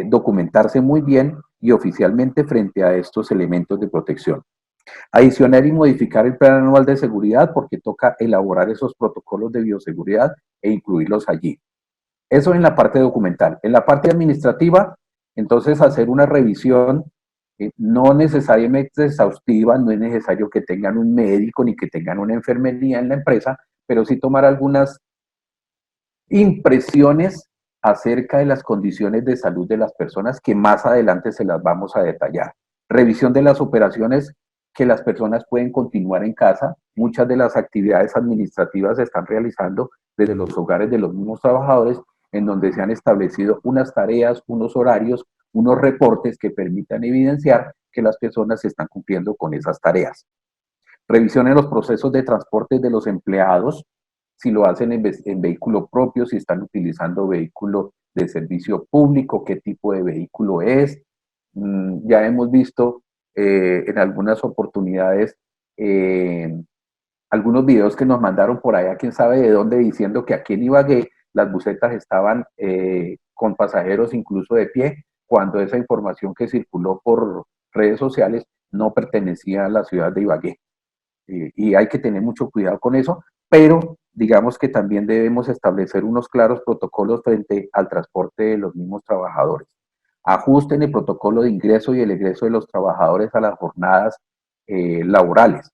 [SPEAKER 1] documentarse muy bien y oficialmente frente a estos elementos de protección. Adicionar y modificar el plan anual de seguridad porque toca elaborar esos protocolos de bioseguridad e incluirlos allí. Eso en la parte documental. En la parte administrativa, entonces hacer una revisión no necesariamente exhaustiva, no es necesario que tengan un médico ni que tengan una enfermería en la empresa, pero sí tomar algunas impresiones acerca de las condiciones de salud de las personas que más adelante se las vamos a detallar. Revisión de las operaciones que las personas pueden continuar en casa. Muchas de las actividades administrativas se están realizando desde los hogares de los mismos trabajadores, en donde se han establecido unas tareas, unos horarios, unos reportes que permitan evidenciar que las personas están cumpliendo con esas tareas. Revisión en los procesos de transporte de los empleados, si lo hacen en vehículo propio, si están utilizando vehículo de servicio público, qué tipo de vehículo es. Ya hemos visto en algunas oportunidades algunos videos que nos mandaron por allá, quién sabe de dónde, diciendo que aquí en Ibagué las busetas estaban con pasajeros incluso de pie, cuando esa información que circuló por redes sociales no pertenecía a la ciudad de Ibagué. y hay que tener mucho cuidado con eso, pero digamos que también debemos establecer unos claros protocolos frente al transporte de los mismos trabajadores. Ajusten el protocolo de ingreso y el egreso de los trabajadores a las jornadas laborales,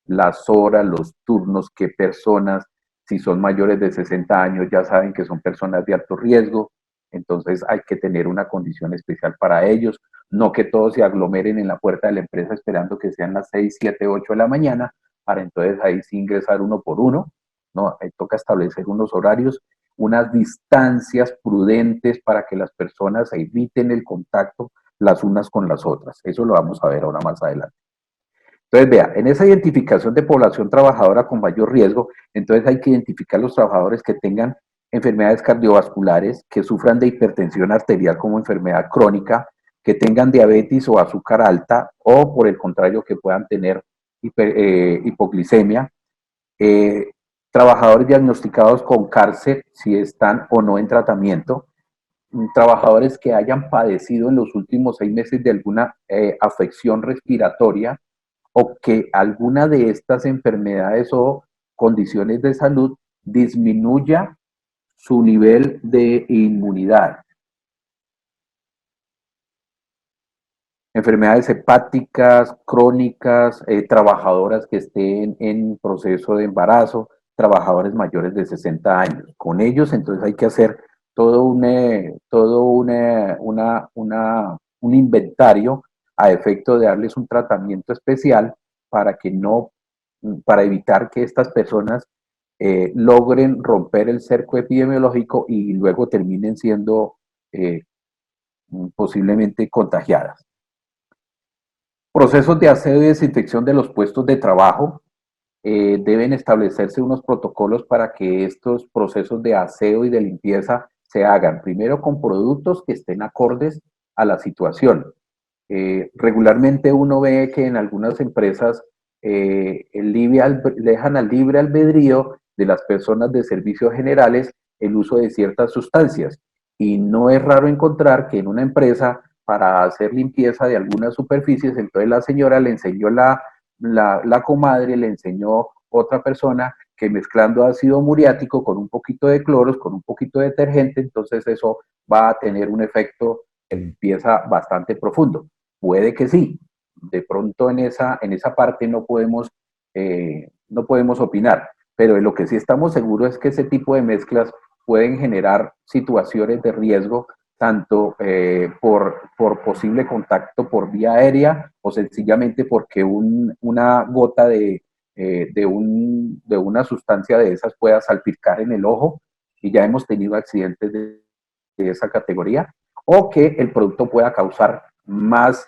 [SPEAKER 1] las horas, los turnos, qué personas, si son mayores de 60 años ya saben que son personas de alto riesgo, entonces hay que tener una condición especial para ellos, no que todos se aglomeren en la puerta de la empresa esperando que sean las 6, 7, 8 de la mañana, para entonces ahí sí ingresar uno por uno, ¿no? Ahí toca establecer unos horarios, unas distancias prudentes para que las personas eviten el contacto las unas con las otras. Eso lo vamos a ver ahora más adelante. Entonces, vea, en esa identificación de población trabajadora con mayor riesgo, entonces hay que identificar los trabajadores que tengan enfermedades cardiovasculares, que sufran de hipertensión arterial como enfermedad crónica, que tengan diabetes o azúcar alta, o por el contrario, que puedan tener hipoglicemia, eh, trabajadores diagnosticados con cáncer, si están o no en tratamiento, trabajadores que hayan padecido en los últimos 6 meses de alguna afección respiratoria, o que alguna de estas enfermedades o condiciones de salud disminuya su nivel de inmunidad. Enfermedades hepáticas, crónicas, trabajadoras que estén en proceso de embarazo, trabajadores mayores de 60 años. Con ellos entonces hay que hacer un inventario a efecto de darles un tratamiento especial para que no, para evitar que estas personas logren romper el cerco epidemiológico y luego terminen siendo eh, posiblemente contagiadas. Procesos de aseo y desinfección de los puestos de trabajo. Deben establecerse unos protocolos para que estos procesos de aseo y de limpieza se hagan primero con productos que estén acordes a la situación. Regularmente uno ve que en algunas empresas dejan al libre albedrío de las personas de servicios generales el uso de ciertas sustancias. Y no es raro encontrar que en una empresa, para hacer limpieza de algunas superficies, entonces la señora le enseñó la comadre, le enseñó otra persona que mezclando ácido muriático con un poquito de cloros, con un poquito de detergente, entonces eso va a tener un efecto de limpieza bastante profundo. Puede que sí, de pronto en esa parte no podemos opinar, pero de lo que sí estamos seguros es que ese tipo de mezclas pueden generar situaciones de riesgo, tanto por posible contacto por vía aérea o sencillamente porque una gota de una sustancia de esas pueda salpicar en el ojo, y ya hemos tenido accidentes de esa categoría, o que el producto pueda causar más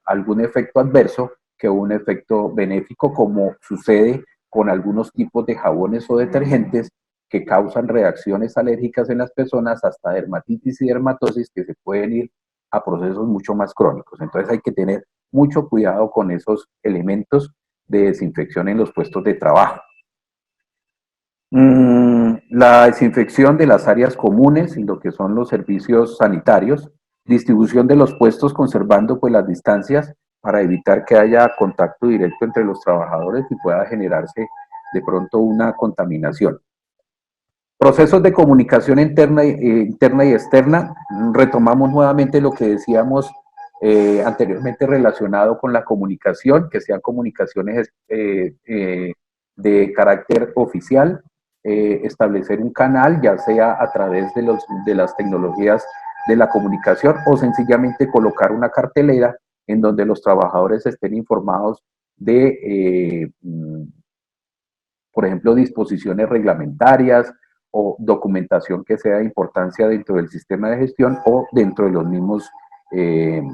[SPEAKER 1] algún efecto adverso que un efecto benéfico, como sucede con algunos tipos de jabones o detergentes que causan reacciones alérgicas en las personas, hasta dermatitis y dermatosis, que se pueden ir a procesos mucho más crónicos. Entonces hay que tener mucho cuidado con esos elementos de desinfección en los puestos de trabajo. La desinfección de las áreas comunes y lo que son los servicios sanitarios, distribución de los puestos conservando pues las distancias para evitar que haya contacto directo entre los trabajadores y pueda generarse de pronto una contaminación. Procesos de comunicación interna y externa. Retomamos nuevamente lo que decíamos anteriormente relacionado con la comunicación, que sean comunicaciones de carácter oficial, establecer un canal, ya sea a través de las tecnologías de la comunicación, o sencillamente colocar una cartelera en donde los trabajadores estén informados de, por ejemplo, disposiciones reglamentarias o documentación que sea de importancia dentro del sistema de gestión o dentro de los mismos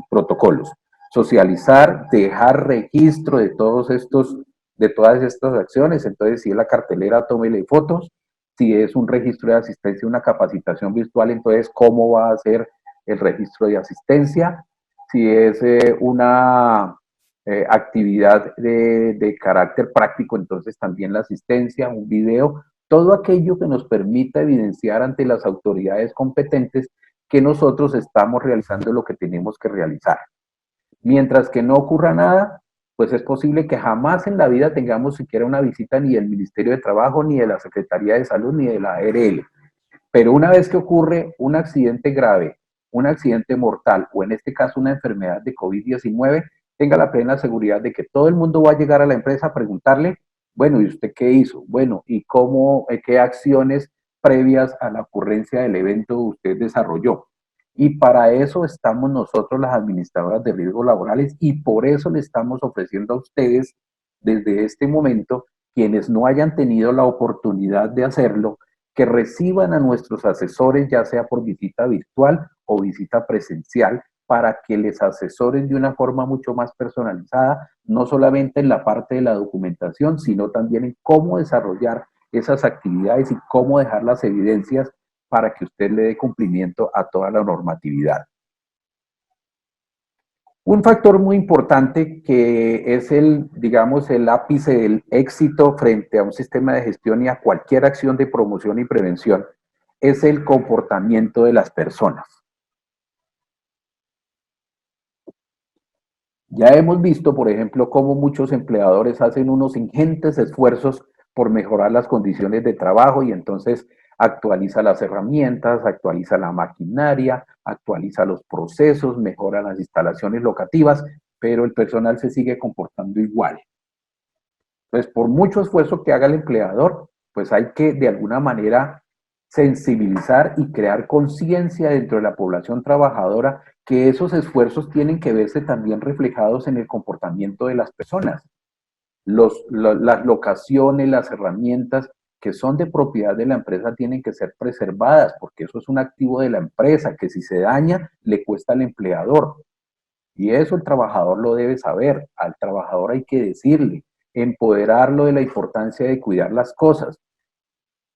[SPEAKER 1] protocolos. Socializar, dejar registro de todas estas acciones. Entonces, si es la cartelera, tómele fotos. Si es un registro de asistencia, una capacitación virtual, entonces, ¿cómo va a ser el registro de asistencia? Si es una actividad de carácter práctico, entonces también la asistencia, un video, todo aquello que nos permita evidenciar ante las autoridades competentes que nosotros estamos realizando lo que tenemos que realizar. Mientras que no ocurra nada, pues es posible que jamás en la vida tengamos siquiera una visita ni del Ministerio de Trabajo, ni de la Secretaría de Salud, ni de la ARL. Pero una vez que ocurre un accidente grave, un accidente mortal, o en este caso una enfermedad de COVID-19, tenga la plena seguridad de que todo el mundo va a llegar a la empresa a preguntarle, bueno, ¿y usted qué hizo? Bueno, ¿y cómo, qué acciones previas a la ocurrencia del evento usted desarrolló? Y para eso estamos nosotros, las administradoras de riesgos laborales, y por eso le estamos ofreciendo a ustedes, desde este momento, quienes no hayan tenido la oportunidad de hacerlo, que reciban a nuestros asesores, ya sea por visita virtual o visita presencial, para que les asesoren de una forma mucho más personalizada, no solamente en la parte de la documentación, sino también en cómo desarrollar esas actividades y cómo dejar las evidencias para que usted le dé cumplimiento a toda la normatividad. Un factor muy importante que es el, digamos, el ápice del éxito frente a un sistema de gestión y a cualquier acción de promoción y prevención es el comportamiento de las personas. Ya hemos visto, por ejemplo, cómo muchos empleadores hacen unos ingentes esfuerzos por mejorar las condiciones de trabajo y entonces actualiza las herramientas, actualiza la maquinaria, actualiza los procesos, mejora las instalaciones locativas, pero el personal se sigue comportando igual. Entonces, por mucho esfuerzo que haga el empleador, pues hay que de alguna manera sensibilizar y crear conciencia dentro de la población trabajadora que esos esfuerzos tienen que verse también reflejados en el comportamiento de las personas. Las locaciones, las herramientas que son de propiedad de la empresa tienen que ser preservadas, porque eso es un activo de la empresa, que si se daña, le cuesta al empleador. Y eso el trabajador lo debe saber. Al trabajador hay que decirle, empoderarlo de la importancia de cuidar las cosas.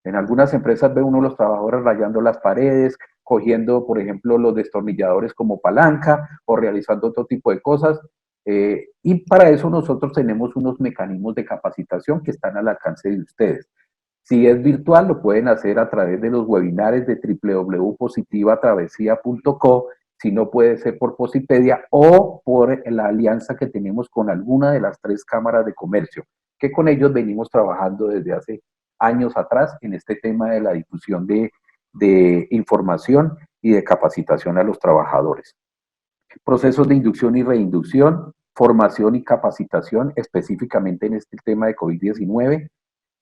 [SPEAKER 1] En algunas empresas ve uno los trabajadores rayando las paredes, cogiendo, por ejemplo, los destornilladores como palanca o realizando otro tipo de cosas. Y para eso nosotros tenemos unos mecanismos de capacitación que están al alcance de ustedes. Si es virtual, lo pueden hacer a través de los webinares de www.positivatravesía.co, si no puede ser por Posipedia o por la alianza que tenemos con alguna de las 3 cámaras de comercio, que con ellos venimos trabajando desde hace años atrás en este tema de la difusión de información y de capacitación a los trabajadores. Procesos de inducción y reinducción, formación y capacitación específicamente en este tema de COVID-19,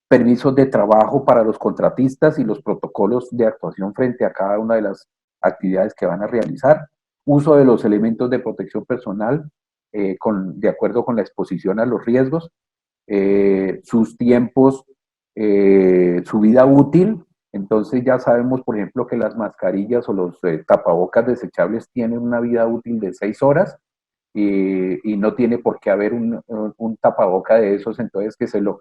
[SPEAKER 1] permisos de trabajo para los contratistas y los protocolos de actuación frente a cada una de las actividades que van a realizar, uso de los elementos de protección personal de acuerdo con la exposición a los riesgos, sus tiempos, su vida útil. Entonces ya sabemos, por ejemplo, que las mascarillas o los tapabocas desechables tienen una vida útil de 6 horas y no tiene por qué haber un tapaboca de esos, entonces que salió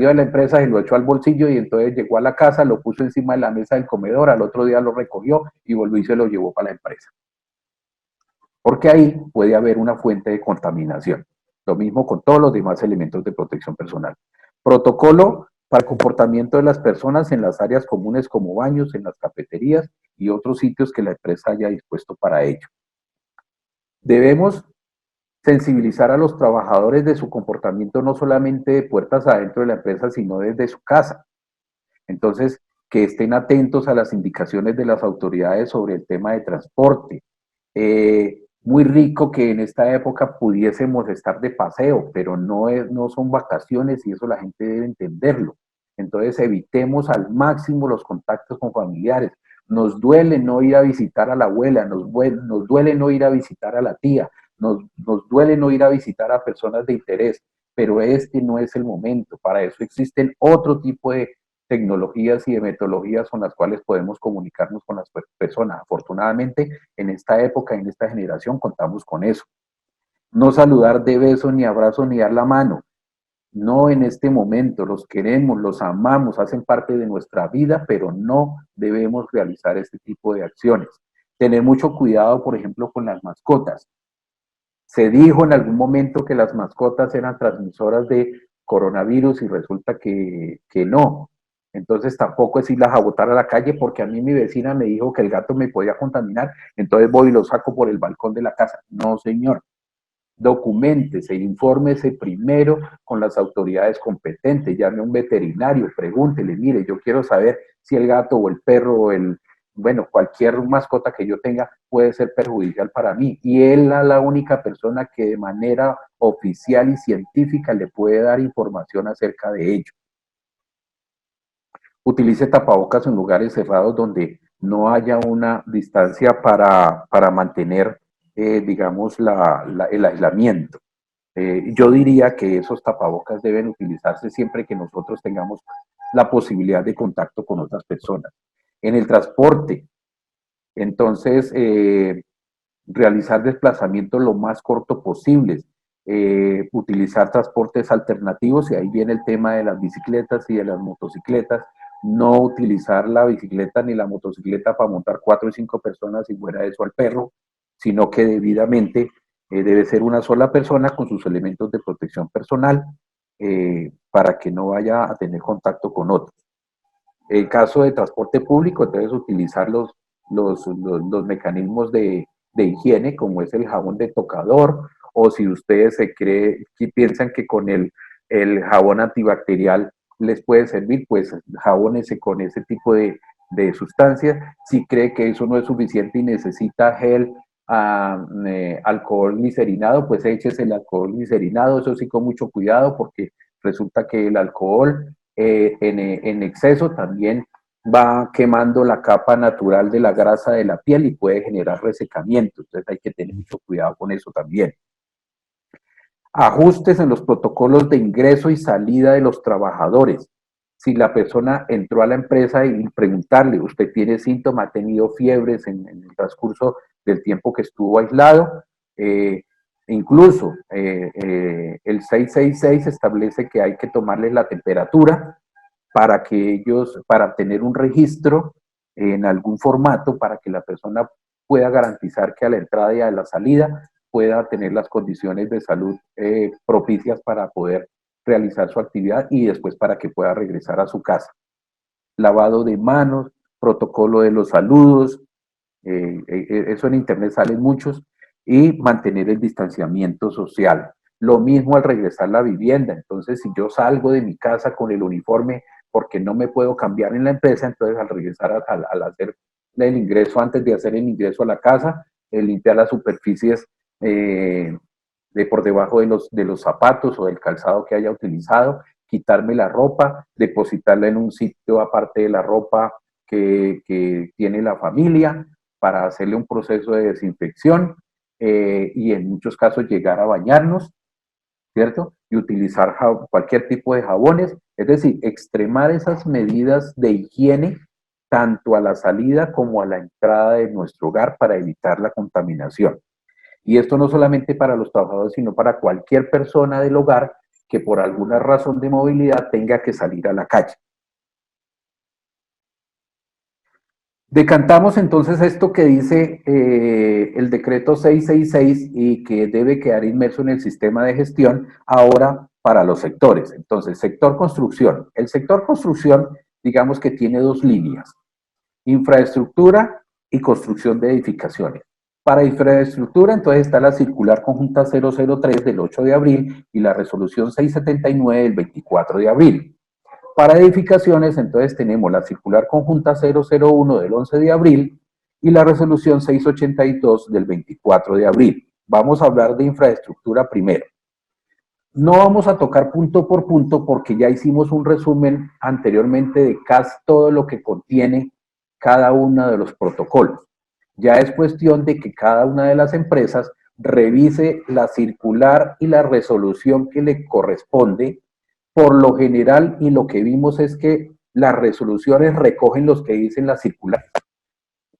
[SPEAKER 1] de la empresa, se lo echó al bolsillo y entonces llegó a la casa, lo puso encima de la mesa del comedor, al otro día lo recogió y volvió y se lo llevó para la empresa. Porque ahí puede haber una fuente de contaminación. Lo mismo con todos los demás elementos de protección personal. Protocolo para el comportamiento de las personas en las áreas comunes como baños, en las cafeterías y otros sitios que la empresa haya dispuesto para ello. Debemos sensibilizar a los trabajadores de su comportamiento no solamente de puertas adentro de la empresa, sino desde su casa. Entonces, que estén atentos a las indicaciones de las autoridades sobre el tema de transporte. Muy rico que en esta época pudiésemos estar de paseo, pero no son vacaciones y eso la gente debe entenderlo. Entonces, evitemos al máximo los contactos con familiares. Nos duele no ir a visitar a la abuela, nos duele no ir a visitar a la tía, nos duele no ir a visitar a personas de interés, pero este no es el momento. Para eso existen otro tipo de tecnologías y de metodologías con las cuales podemos comunicarnos con las personas. Afortunadamente, en esta época, en esta generación, contamos con eso. No saludar de beso, ni abrazo, ni dar la mano. No en este momento, los queremos, los amamos, hacen parte de nuestra vida, pero no debemos realizar este tipo de acciones. Tener mucho cuidado, por ejemplo, con las mascotas. Se dijo en algún momento que las mascotas eran transmisoras de coronavirus y resulta que no. Entonces tampoco es irlas a botar a la calle porque a mí mi vecina me dijo que el gato me podía contaminar, entonces voy y lo saco por el balcón de la casa. No, señor. documéntese, infórmese primero con las autoridades competentes, llame a un veterinario, pregúntele, mire, yo quiero saber si el gato o el perro o bueno, cualquier mascota que yo tenga puede ser perjudicial para mí. Y él es la única persona que de manera oficial y científica le puede dar información acerca de ello. Utilice tapabocas en lugares cerrados donde no haya una distancia para mantener, digamos, el aislamiento. Yo diría que esos tapabocas deben utilizarse siempre que nosotros tengamos la posibilidad de contacto con otras personas. En el transporte, entonces, realizar desplazamientos lo más corto posible, utilizar transportes alternativos, y ahí viene el tema de las bicicletas y de las motocicletas, no utilizar la bicicleta ni la motocicleta para montar 4 o 5 personas y fuera de eso al perro, sino que debidamente debe ser una sola persona con sus elementos de protección personal para que no vaya a tener contacto con otros. En caso de transporte público, entonces utilizar los mecanismos de higiene, como es el jabón de tocador, o si ustedes piensan que con el jabón antibacterial les puede servir, pues jabónese con ese tipo de sustancias. Si cree que eso no es suficiente y necesita gel, alcohol glicerinado, pues échese el alcohol glicerinado, eso sí con mucho cuidado, porque resulta que el alcohol en exceso también va quemando la capa natural de la grasa de la piel y puede generar resecamiento, entonces hay que tener mucho cuidado con eso también. Ajustes en los protocolos de ingreso y salida de los trabajadores. Si la persona entró a la empresa y preguntarle, ¿usted tiene síntomas, ha tenido fiebres en el transcurso del tiempo que estuvo aislado? Incluso el 666 establece que hay que tomarle la temperatura para tener un registro en algún formato para que la persona pueda garantizar que a la entrada y a la salida pueda tener las condiciones de salud propicias para poder realizar su actividad y después para que pueda regresar a su casa. Lavado de manos, protocolo de los saludos, eso en internet salen muchos, y mantener el distanciamiento social. Lo mismo al regresar a la vivienda, entonces si yo salgo de mi casa con el uniforme porque no me puedo cambiar en la empresa, entonces al regresar al hacer el ingreso, antes de hacer el ingreso a la casa, limpiar las superficies de por debajo de los zapatos o del calzado que haya utilizado, quitarme la ropa, depositarla en un sitio aparte de la ropa que tiene la familia para hacerle un proceso de desinfección y en muchos casos llegar a bañarnos, ¿cierto? Y utilizar cualquier tipo de jabones, es decir, extremar esas medidas de higiene tanto a la salida como a la entrada de nuestro hogar para evitar la contaminación. Y esto no solamente para los trabajadores, sino para cualquier persona del hogar que por alguna razón de movilidad tenga que salir a la calle. Decantamos entonces esto que dice el decreto 666 y que debe quedar inmerso en el sistema de gestión ahora para los sectores. Entonces, sector construcción. El sector construcción, digamos que tiene dos líneas: infraestructura y construcción de edificaciones. Para infraestructura, entonces está la circular conjunta 003 del 8 de abril y la resolución 679 del 24 de abril. Para edificaciones, entonces tenemos la circular conjunta 001 del 11 de abril y la resolución 682 del 24 de abril. Vamos a hablar de infraestructura primero. No vamos a tocar punto por punto porque ya hicimos un resumen anteriormente de casi todo lo que contiene cada uno de los protocolos. Ya es cuestión de que cada una de las empresas revise la circular y la resolución que le corresponde. Por lo general, y lo que vimos es que las resoluciones recogen los que dicen la circular.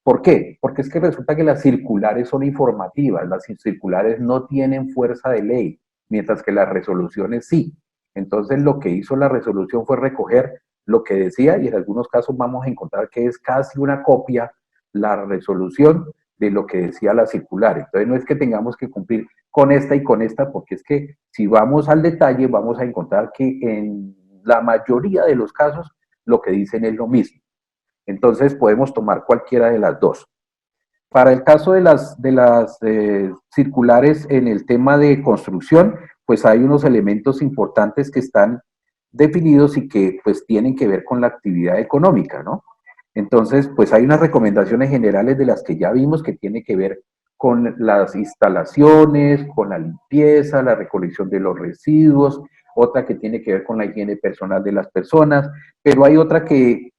[SPEAKER 1] ¿Por qué? Porque es que resulta que las circulares son informativas, las circulares no tienen fuerza de ley, mientras que las resoluciones sí. Entonces lo que hizo la resolución fue recoger lo que decía, y en algunos casos vamos a encontrar que es casi una copia la resolución de lo que decía la circular. Entonces no es que tengamos que cumplir con esta y con esta, porque es que si vamos al detalle vamos a encontrar que en la mayoría de los casos lo que dicen es lo mismo. Entonces podemos tomar cualquiera de las dos. Para el caso de las circulares en el tema de construcción, pues hay unos elementos importantes que están definidos y que pues tienen que ver con la actividad económica, ¿no? Entonces, pues hay unas recomendaciones generales de las que ya vimos que tiene que ver con las instalaciones, con la limpieza, la recolección de los residuos, otra que tiene que ver con la higiene personal de las personas, pero hay otras que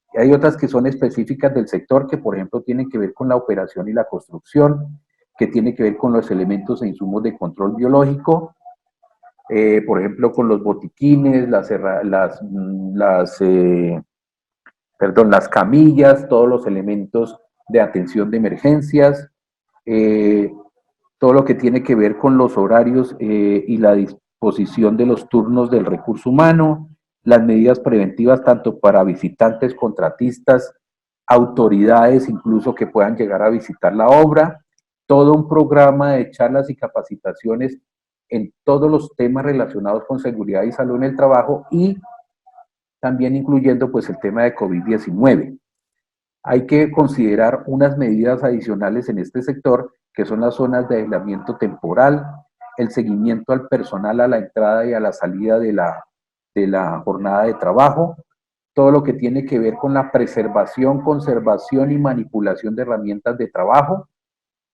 [SPEAKER 1] son específicas del sector que, por ejemplo, tienen que ver con la operación y la construcción, que tiene que ver con los elementos e insumos de control biológico, por ejemplo, con los botiquines, las camillas, todos los elementos de atención de emergencias, eh, todo lo que tiene que ver con los horarios y la disposición de los turnos del recurso humano, las medidas preventivas tanto para visitantes, contratistas, autoridades incluso que puedan llegar a visitar la obra, todo un programa de charlas y capacitaciones en todos los temas relacionados con seguridad y salud en el trabajo y también incluyendo pues el tema de COVID-19. Hay que considerar unas medidas adicionales en este sector, que son las zonas de aislamiento temporal, el seguimiento al personal a la entrada y a la salida de la jornada de trabajo, todo lo que tiene que ver con la preservación, conservación y manipulación de herramientas de trabajo,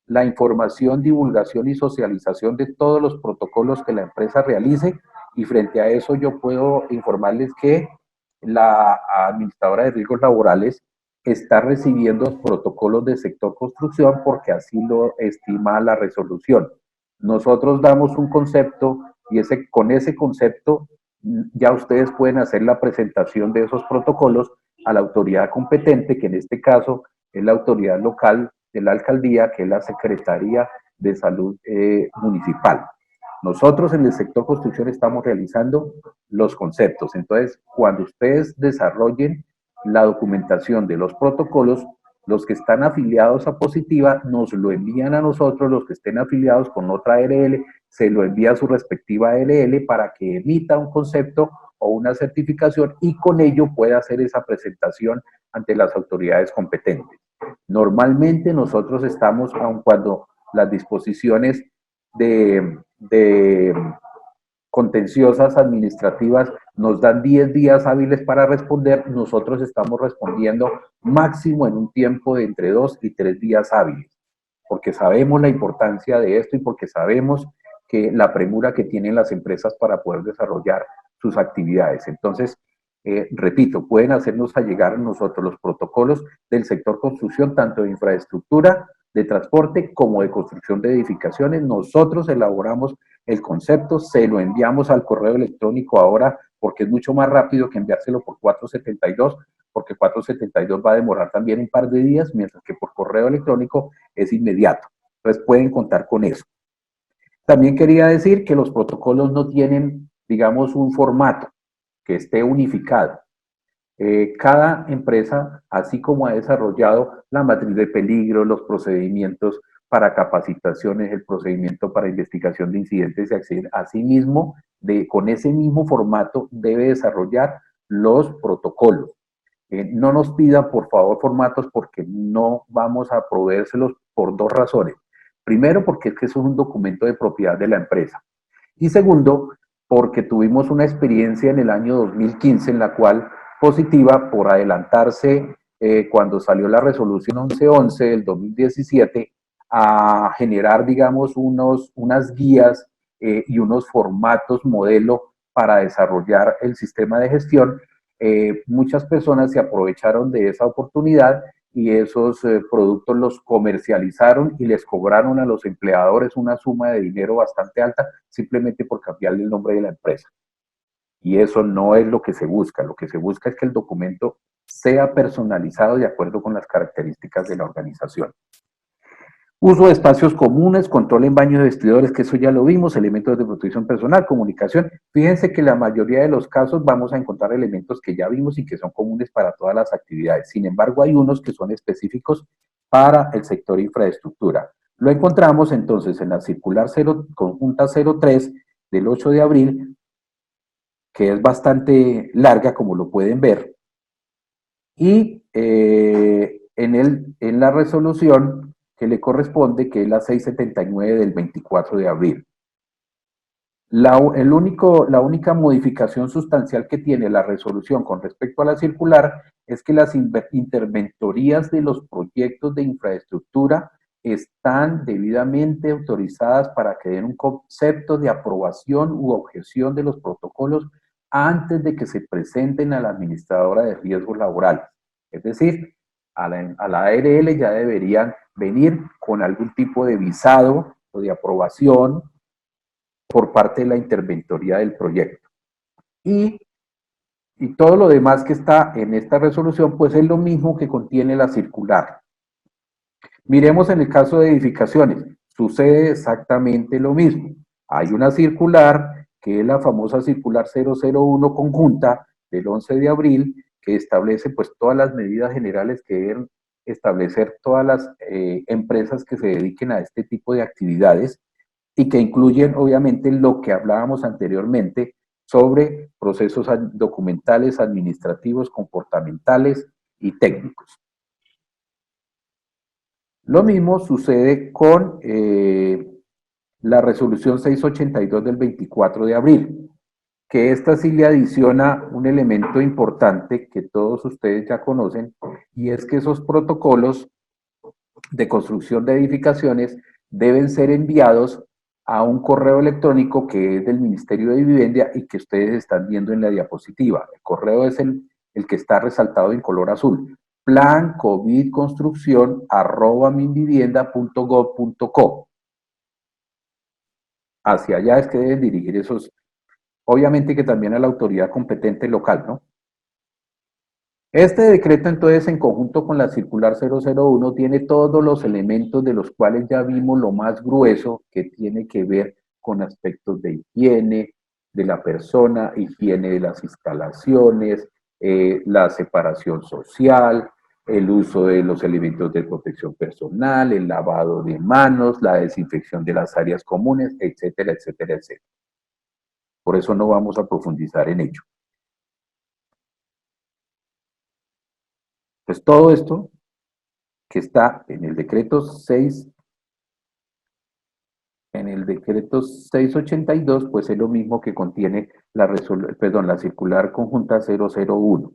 [SPEAKER 1] la información, divulgación y socialización de todos los protocolos que la empresa realice, y frente a eso yo puedo informarles que la administradora de riesgos laborales está recibiendo los protocolos del sector construcción porque así lo estima la resolución. Nosotros damos un concepto y con ese concepto ya ustedes pueden hacer la presentación de esos protocolos a la autoridad competente, que en este caso es la autoridad local de la alcaldía, que es la Secretaría de Salud Municipal. Nosotros en el sector construcción estamos realizando los conceptos. Entonces, cuando ustedes desarrollen la documentación de los protocolos, los que están afiliados a Positiva nos lo envían a nosotros, los que estén afiliados con otra ARL, se lo envía a su respectiva ARL para que emita un concepto o una certificación y con ello pueda hacer esa presentación ante las autoridades competentes. Normalmente nosotros estamos, aun cuando las disposiciones de contenciosas administrativas nos dan 10 días hábiles para responder, nosotros estamos respondiendo máximo en un tiempo de entre 2 y 3 días hábiles, porque sabemos la importancia de esto y porque sabemos que la premura que tienen las empresas para poder desarrollar sus actividades. Entonces, repito, pueden hacernos llegar a nosotros los protocolos del sector construcción, tanto de infraestructura, de transporte, como de construcción de edificaciones. Nosotros elaboramos el concepto, se lo enviamos al correo electrónico ahora, porque es mucho más rápido que enviárselo por 472, porque 472 va a demorar también un par de días, mientras que por correo electrónico es inmediato. Entonces pueden contar con eso. También quería decir que los protocolos no tienen, digamos, un formato que esté unificado. Cada empresa, así como ha desarrollado la matriz de peligro, los procedimientos para capacitaciones, el procedimiento para investigación de incidentes y accidentes, asimismo, con ese mismo formato debe desarrollar los protocolos. No nos pidan, por favor, formatos porque no vamos a proveérselos por dos razones. Primero, porque es que eso es un documento de propiedad de la empresa. Y segundo, porque tuvimos una experiencia en el año 2015 en la cual Positiva, por adelantarse cuando salió la resolución 1111 del 2017, a generar, digamos, unas guías y unos formatos modelo para desarrollar el sistema de gestión, muchas personas se aprovecharon de esa oportunidad y esos productos los comercializaron y les cobraron a los empleadores una suma de dinero bastante alta simplemente por cambiarle el nombre de la empresa. Y eso no es lo que se busca. Lo que se busca es que el documento sea personalizado de acuerdo con las características de la organización. Uso de espacios comunes, control en baños de vestidores, que eso ya lo vimos, elementos de protección personal, comunicación. Fíjense que en la mayoría de los casos vamos a encontrar elementos que ya vimos y que son comunes para todas las actividades. Sin embargo, hay unos que son específicos para el sector infraestructura. Lo encontramos entonces en la circular conjunta 03 del 8 de abril, que es bastante larga, como lo pueden ver, y en la resolución que le corresponde, que es la 679 del 24 de abril. La única modificación sustancial que tiene la resolución con respecto a la circular es que las interventorías de los proyectos de infraestructura están debidamente autorizadas para que den un concepto de aprobación u objeción de los protocolos antes de que se presenten a la administradora de riesgos laborales. Es decir, a la ARL ya deberían venir con algún tipo de visado o de aprobación por parte de la interventoría del proyecto. Y todo lo demás que está en esta resolución, pues es lo mismo que contiene la circular. Miremos en el caso de edificaciones, sucede exactamente lo mismo. Hay una circular, que es la famosa circular 001 conjunta del 11 de abril, que establece pues todas las medidas generales que deben establecer todas las empresas que se dediquen a este tipo de actividades, y que incluyen obviamente lo que hablábamos anteriormente sobre procesos documentales, administrativos, comportamentales y técnicos. Lo mismo sucede con la resolución 682 del 24 de abril, que esta sí le adiciona un elemento importante que todos ustedes ya conocen, y es que esos protocolos de construcción de edificaciones deben ser enviados a un correo electrónico que es del Ministerio de Vivienda y que ustedes están viendo en la diapositiva. El correo es el que está resaltado en color azul: plancovidconstruccion@minvivienda.gov.co. Hacia allá es que deben dirigir esos, obviamente que también a la autoridad competente local, ¿no? Este decreto, entonces, en conjunto con la circular 001, tiene todos los elementos de los cuales ya vimos lo más grueso, que tiene que ver con aspectos de higiene de la persona, higiene de las instalaciones, la separación social, el uso de los elementos de protección personal, el lavado de manos, la desinfección de las áreas comunes, etcétera, etcétera, etcétera. Por eso no vamos a profundizar en ello. Pues todo esto que está en el decreto 682, pues es lo mismo que contiene la circular conjunta 001.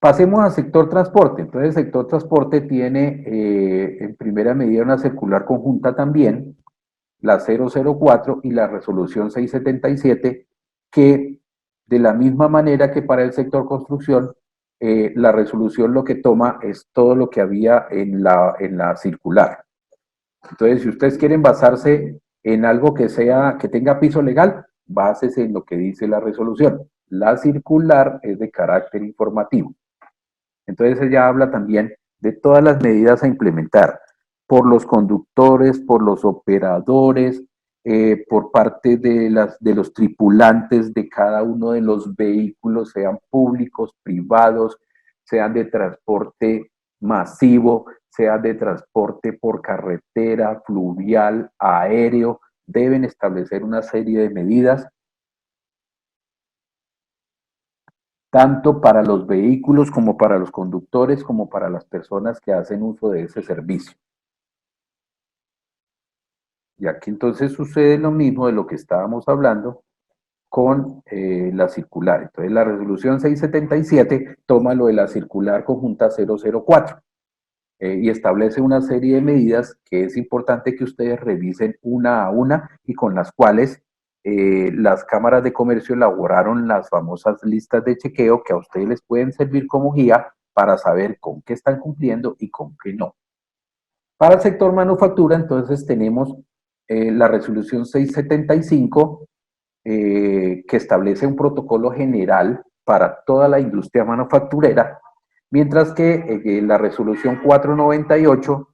[SPEAKER 1] Pasemos al sector transporte. Entonces, el sector transporte tiene en primera medida una circular conjunta también, la 004 y la resolución 677, que de la misma manera que para el sector construcción, la resolución lo que toma es todo lo que había en la circular. Entonces, si ustedes quieren basarse en algo que tenga piso legal, básese en lo que dice la resolución. La circular es de carácter informativo. Entonces, ella habla también de todas las medidas a implementar por los conductores, por los operadores, por parte de los tripulantes de cada uno de los vehículos, sean públicos, privados, sean de transporte masivo, sean de transporte por carretera, fluvial, aéreo, deben establecer una serie de medidas tanto para los vehículos como para los conductores, como para las personas que hacen uso de ese servicio. Y aquí entonces sucede lo mismo de lo que estábamos hablando con la circular. Entonces la resolución 677 toma lo de la circular conjunta 004 y establece una serie de medidas que es importante que ustedes revisen una a una y con las cuales las cámaras de comercio elaboraron las famosas listas de chequeo que a ustedes les pueden servir como guía para saber con qué están cumpliendo y con qué no. Para el sector manufactura, entonces tenemos la resolución 675 que establece un protocolo general para toda la industria manufacturera, mientras que la resolución 498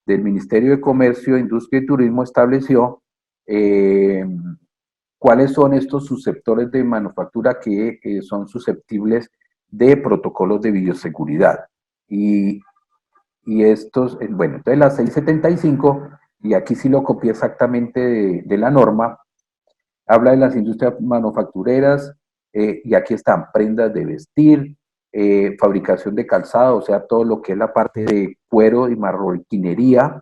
[SPEAKER 1] del Ministerio de Comercio, Industria y Turismo estableció cuáles son estos subsectores de manufactura que son susceptibles de protocolos de bioseguridad. Y estos, bueno, entonces la 675, y aquí sí lo copié exactamente de la norma, habla de las industrias manufactureras, y aquí están prendas de vestir, fabricación de calzado, o sea, todo lo que es la parte de cuero y marroquinería,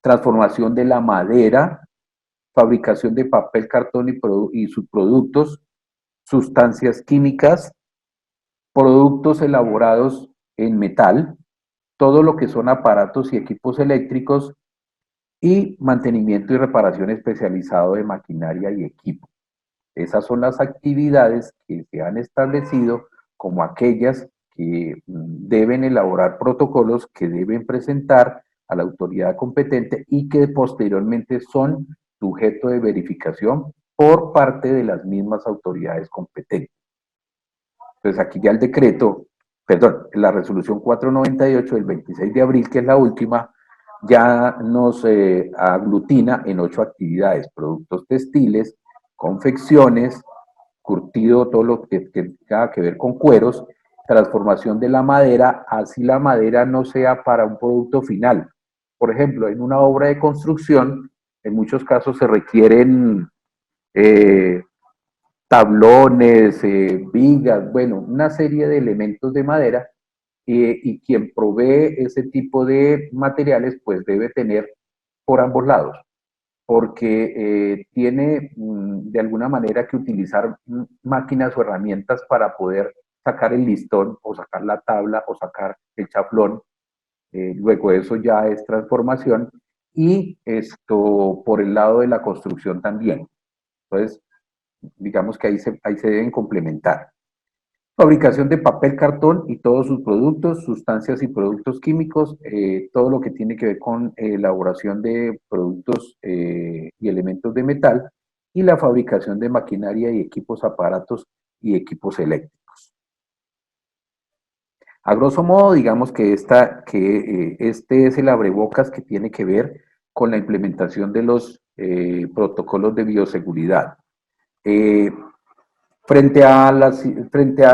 [SPEAKER 1] transformación de la madera, fabricación de papel, cartón y subproductos, sustancias químicas, productos elaborados en metal, todo lo que son aparatos y equipos eléctricos y mantenimiento y reparación especializado de maquinaria y equipo. Esas son las actividades que se han establecido como aquellas que deben elaborar protocolos que deben presentar a la autoridad competente y que posteriormente son sujeto de verificación por parte de las mismas autoridades competentes. Entonces aquí ya el decreto, perdón, la resolución 498 del 26 de abril, que es la última, ya nos aglutina en 8 actividades: productos textiles, confecciones, curtido, todo lo que tenga que ver con cueros, transformación de la madera, así la madera no sea para un producto final. Por ejemplo, en una obra de construcción, en muchos casos se requieren eh, tablones, vigas, bueno, una serie de elementos de madera, y quien provee ese tipo de materiales pues debe tener por ambos lados, porque tiene de alguna manera que utilizar máquinas o herramientas para poder sacar el listón o sacar la tabla o sacar el chaflón. Luego eso ya es transformación, y esto por el lado de la construcción también. Entonces, digamos que ahí se deben complementar. Fabricación de papel, cartón y todos sus productos, sustancias y productos químicos, todo lo que tiene que ver con elaboración de productos y elementos de metal, y la fabricación de maquinaria y equipos, aparatos y equipos eléctricos. A grosso modo, digamos que este es el abrebocas que tiene que ver con la implementación de los protocolos de bioseguridad. Eh, frente a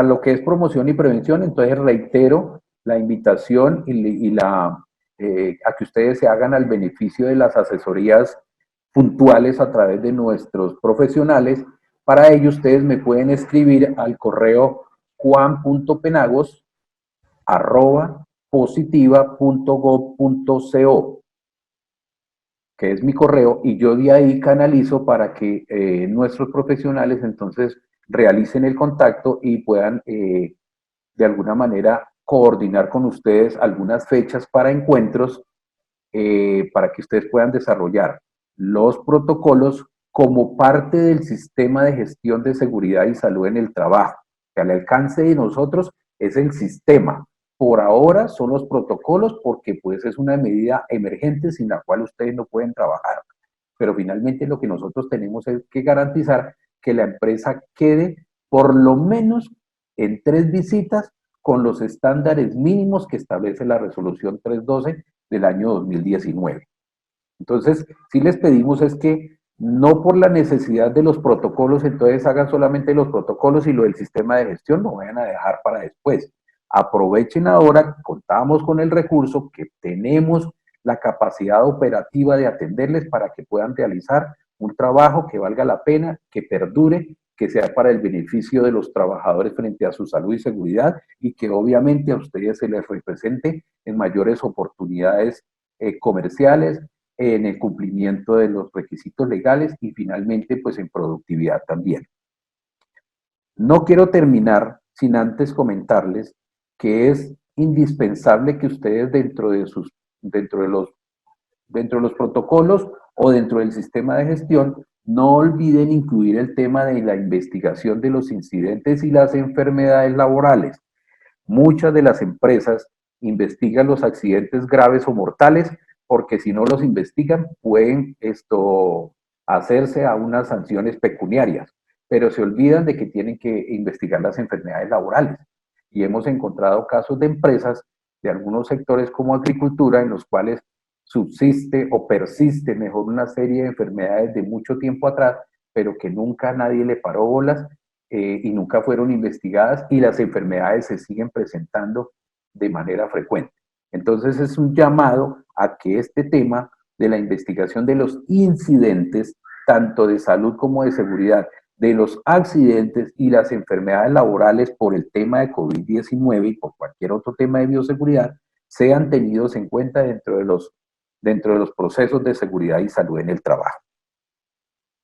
[SPEAKER 1] lo que es promoción y prevención, entonces reitero la invitación a que ustedes se hagan al beneficio de las asesorías puntuales a través de nuestros profesionales. Para ello, ustedes me pueden escribir al correo juan.penagos@positiva.gov.co, que es mi correo, y yo de ahí canalizo para que nuestros profesionales entonces realicen el contacto y puedan de alguna manera coordinar con ustedes algunas fechas para encuentros, para que ustedes puedan desarrollar los protocolos como parte del sistema de gestión de seguridad y salud en el trabajo. Que al alcance de nosotros es el sistema. Por ahora son los protocolos, porque pues es una medida emergente sin la cual ustedes no pueden trabajar. Pero finalmente lo que nosotros tenemos es que garantizar que la empresa quede por lo menos en 3 visitas con los estándares mínimos que establece la resolución 312 del año 2019. Entonces, sí les pedimos es que no por la necesidad de los protocolos, entonces hagan solamente los protocolos y lo del sistema de gestión lo vayan a dejar para después. Aprovechen ahora, contamos con el recurso, que tenemos la capacidad operativa de atenderles para que puedan realizar un trabajo que valga la pena, que perdure, que sea para el beneficio de los trabajadores frente a su salud y seguridad, y que obviamente a ustedes se les represente en mayores oportunidades comerciales, en el cumplimiento de los requisitos legales y finalmente pues en productividad también. No quiero terminar sin antes comentarles que es indispensable que ustedes dentro de los protocolos o dentro del sistema de gestión no olviden incluir el tema de la investigación de los incidentes y las enfermedades laborales. Muchas de las empresas investigan los accidentes graves o mortales, porque si no los investigan pueden hacerse a unas sanciones pecuniarias, pero se olvidan de que tienen que investigar las enfermedades laborales. Y hemos encontrado casos de empresas de algunos sectores como agricultura en los cuales subsiste o persiste mejor una serie de enfermedades de mucho tiempo atrás, pero que nunca nadie le paró bolas, y nunca fueron investigadas, y las enfermedades se siguen presentando de manera frecuente. Entonces es un llamado a que este tema de la investigación de los incidentes, tanto de salud como de seguridad, de los accidentes y las enfermedades laborales por el tema de COVID-19 y por cualquier otro tema de bioseguridad sean tenidos en cuenta dentro de los procesos de seguridad y salud en el trabajo.